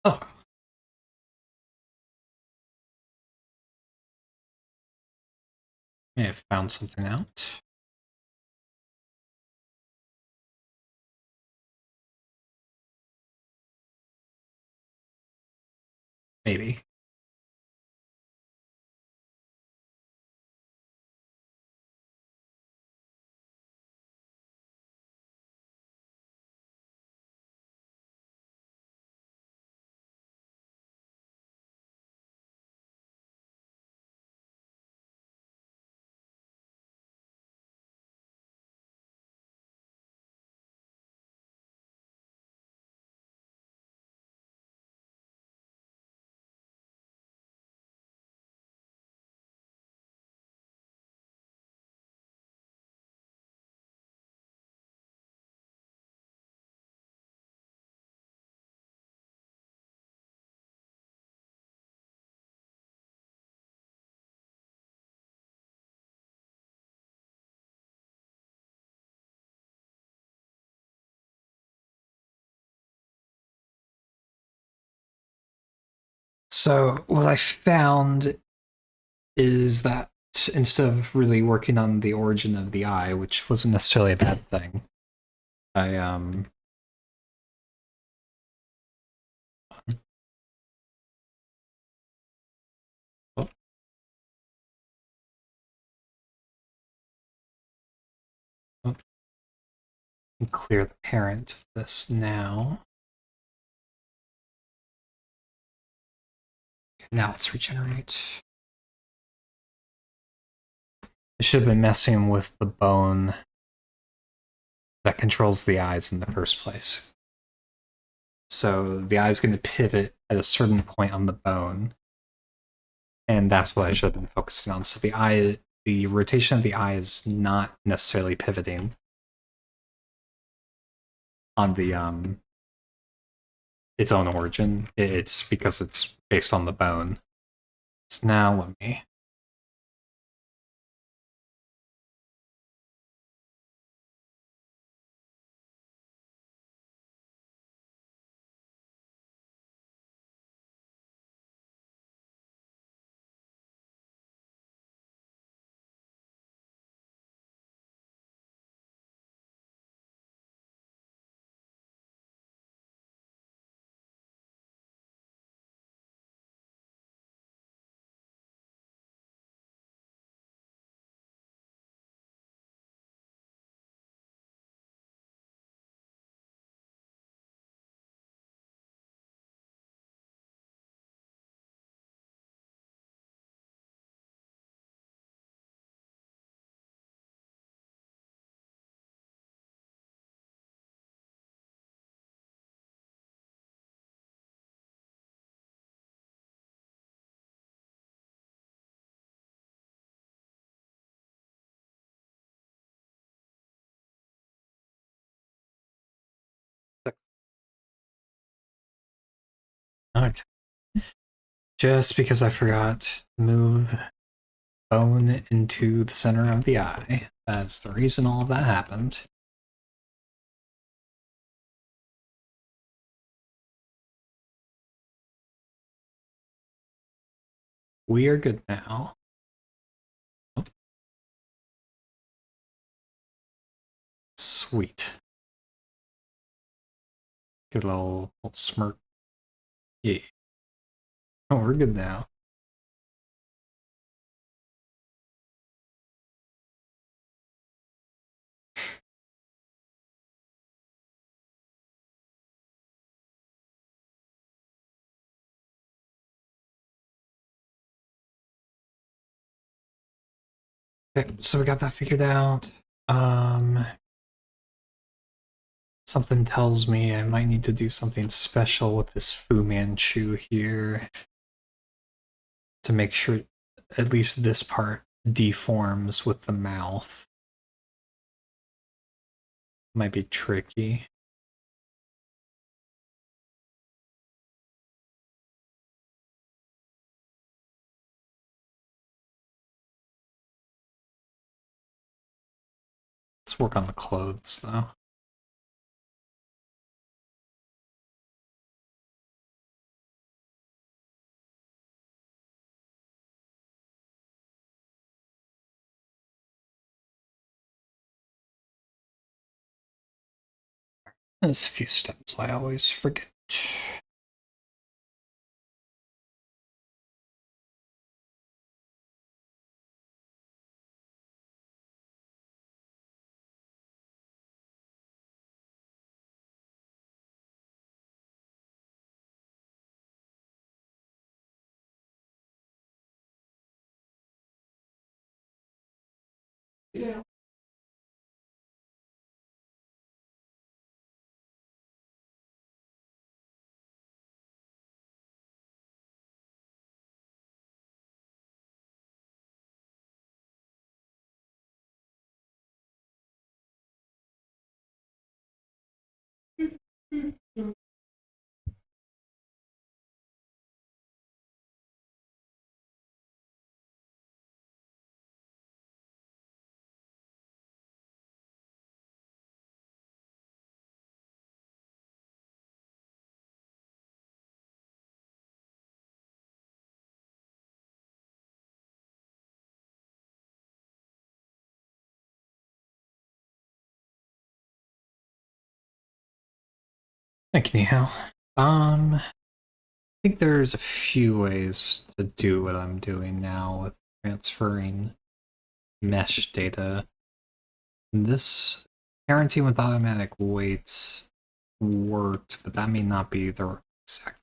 Oh, may have found something out. Maybe. So what I found is that instead of really working on the origin of the eye, which wasn't necessarily a bad thing, I oh, oh, clear the parent of this now. Now let's regenerate. I should have been messing with the bone that controls the eyes in the first place. So the eye is going to pivot at a certain point on the bone, and that's what I should have been focusing on. So the rotation of the eye is not necessarily pivoting on the its own origin. It's because it's based on the bone. So now let me. Okay. Just because I forgot to move bone into the center of the eye. That's the reason all of that happened. We are good now. Oh. Sweet. Good little smirk. Yeah. Oh, we're good now. Okay, so we got that figured out. Something tells me I might need to do something special with this Fu Manchu here to make sure at least this part deforms with the mouth. Might be tricky. Let's work on the clothes though. There's a few steps I always forget. Yeah. Anyhow, I think there's a few ways to do what I'm doing now with transferring mesh data. This parenting with automatic weights worked, but that may not be the exact.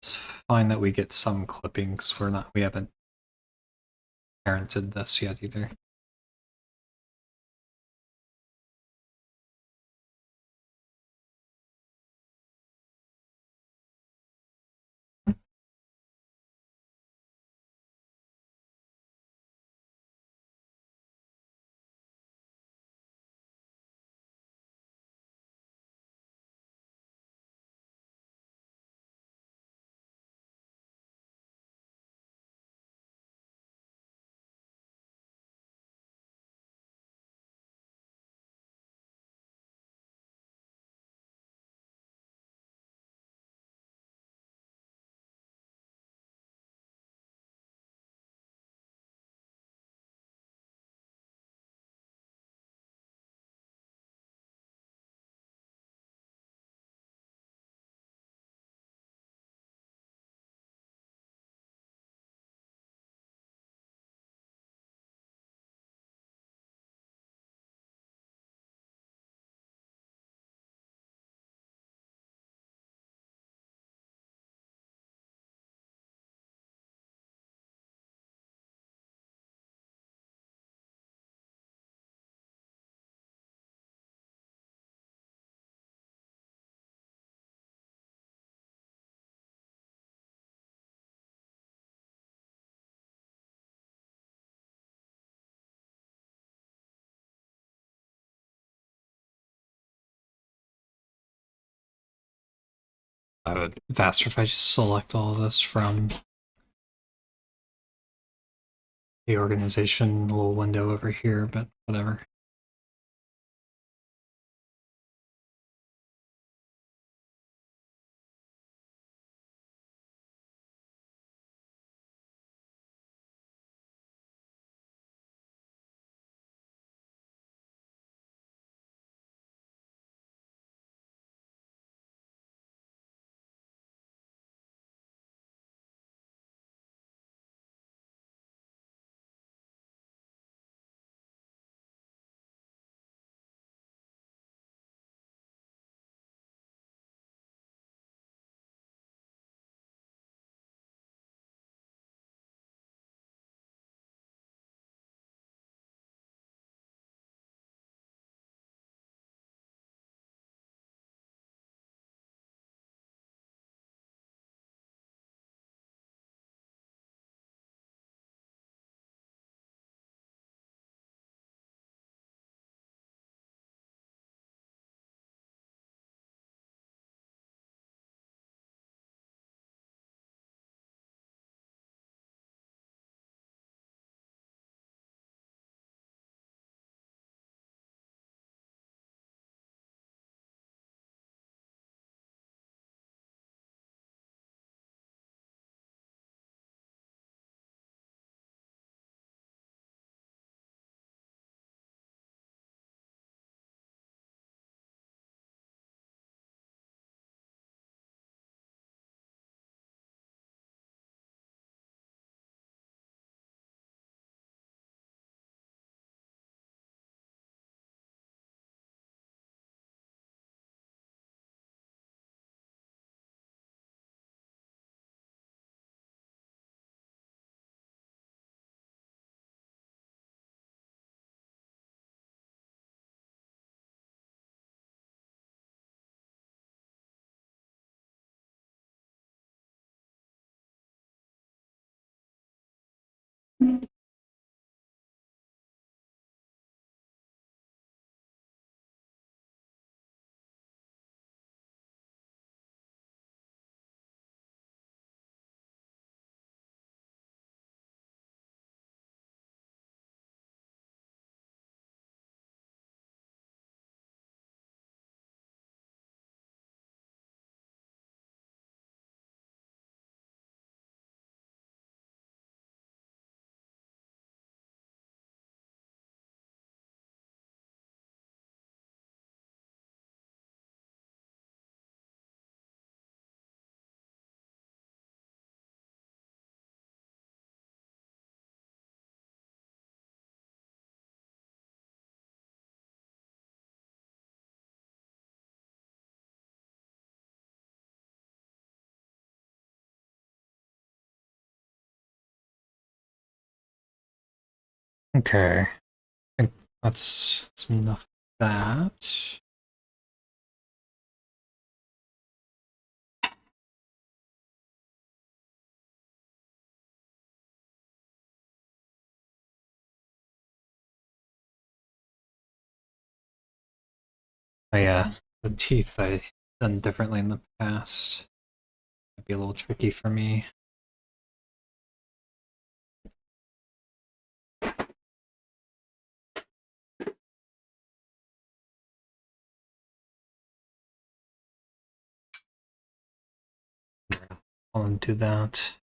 It's fine that we get some clippings. We haven't parented this yet either. Faster if I just select all this from the organization little window over here, but whatever. Okay, I think that's enough of that. Oh yeah, the teeth I done differently in the past. Might be a little tricky for me. I'll undo that.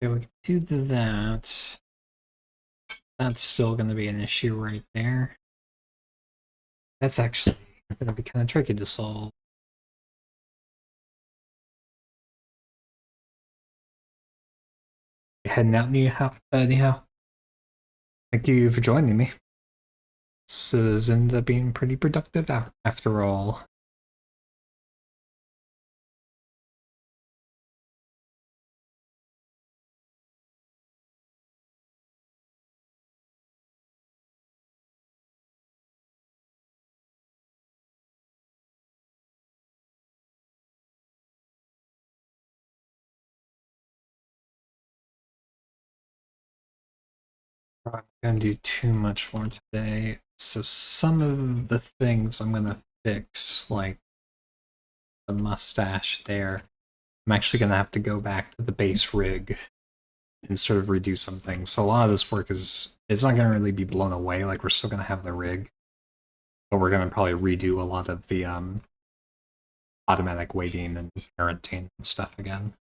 Okay, we can do that. That's still going to be an issue right there. That's actually going to be kind of tricky to solve. heading out anyhow. Thank you for joining me. This has ended up being pretty productive after all. I'm not gonna do too much more today. So some of the things I'm gonna fix, like the mustache there, I'm actually gonna have to go back to the base rig and sort of redo some things. So a lot of this work is it's not gonna really be blown away. Like we're still gonna have the rig, but we're gonna probably redo a lot of the automatic weighting and parenting and stuff again.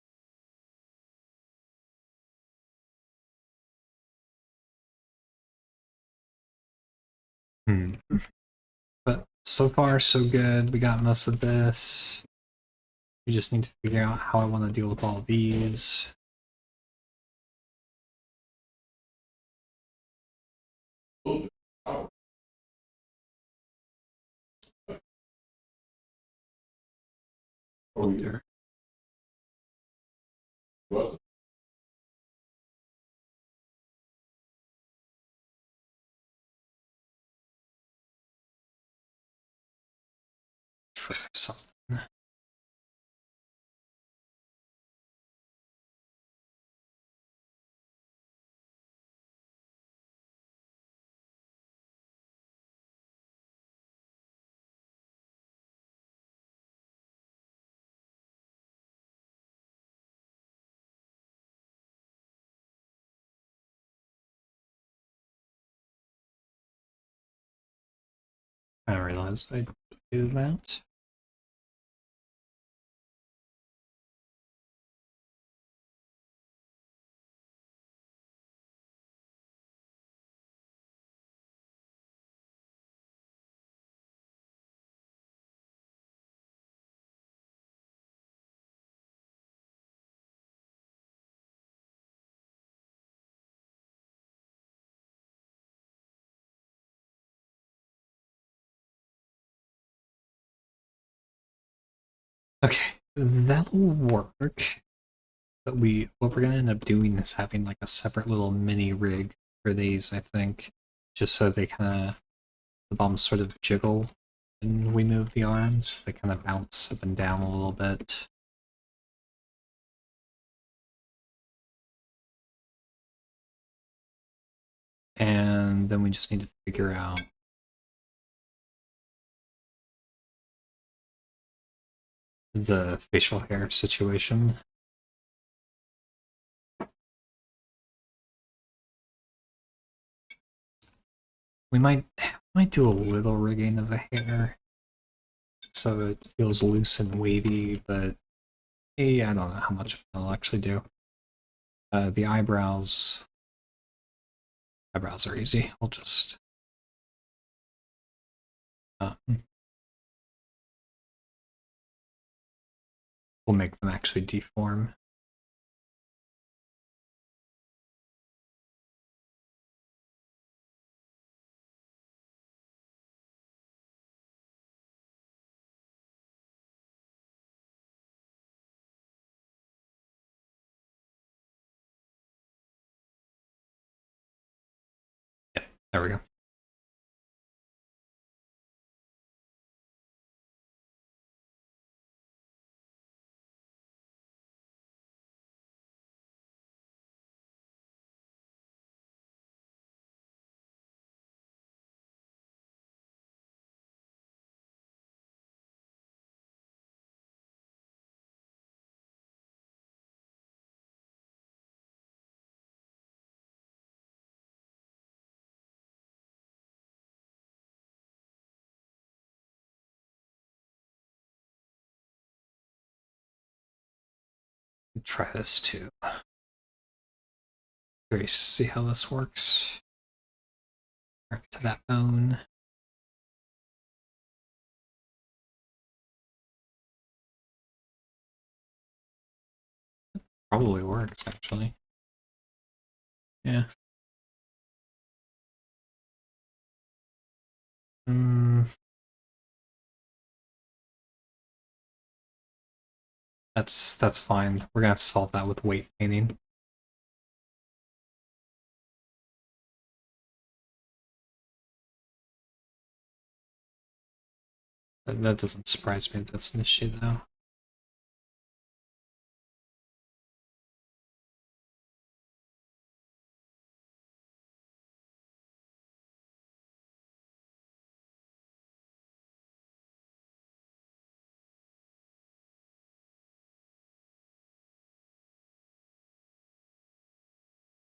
Hmm. But so far, so good. We got most of this. We just need to figure out how I want to deal with all these. A little bit of power. Oh, yeah. Wonder. Was Try something. I realized I do that. Okay, that'll work. But what we're gonna end up doing is having like a separate little mini rig for these, I think, just so they kind of the bombs sort of jiggle when we move the arms. They kind of bounce up and down a little bit. And then we just need to figure out the facial hair situation. We might do a little rigging of the hair so it feels loose and wavy, but I don't know how much of it'll actually do. The eyebrows are easy. We'll just uh, we'll make them actually deform. Yep, there we go. Try this too. Curious to see how this works. Back to that bone. Probably works actually. Yeah. Mm, that's fine. We're gonna have to solve that with weight painting. That doesn't surprise me if that's an issue, though.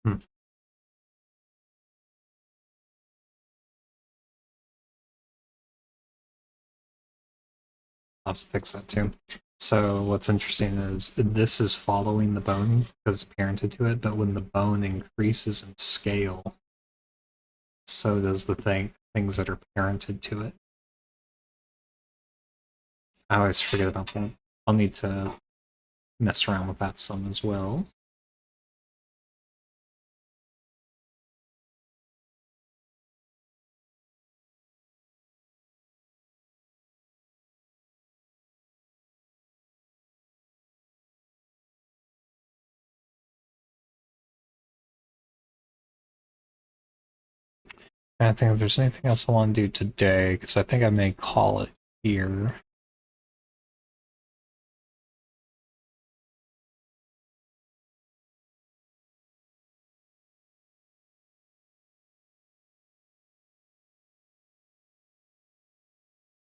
Hmm. I'll have to fix that too. So what's interesting is this is following the bone because it's parented to it, but when the bone increases in scale, so does the things that are parented to it. I always forget about that. I'll need to mess around with that some as well. I think if there's anything else I want to do today, because I think I may call it here.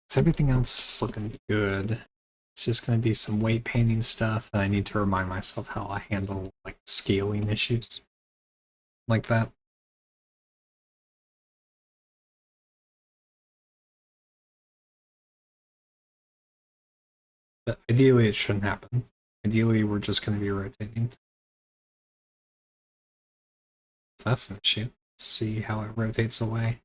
So everything else is looking good. It's just going to be some weight painting stuff, and I need to remind myself how I handle like scaling issues like that. But ideally, it shouldn't happen. Ideally, we're just going to be rotating. So that's an issue. See how it rotates away.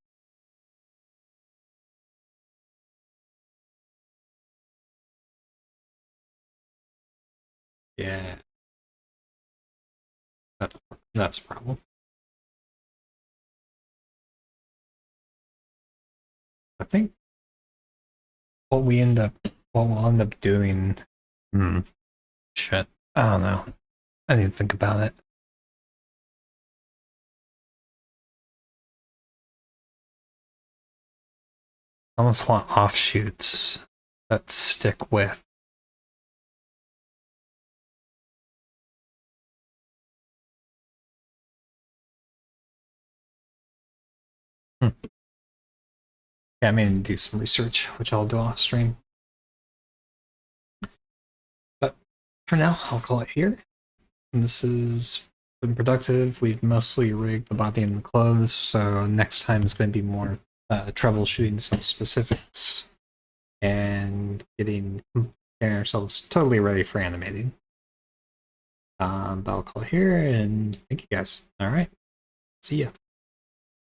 Yeah, that's a problem. I think what we'll end up doing. Hmm. Shit. I don't know. I need to think about it. I almost want offshoots that stick with. Hmm. Yeah, I mean, do some research, which I'll do off stream. But for now, I'll call it here. And this has been productive. We've mostly rigged the body and the clothes, so next time is going to be more troubleshooting some specifics and getting ourselves totally ready for animating. But I'll call it here, and thank you guys. All right, see ya.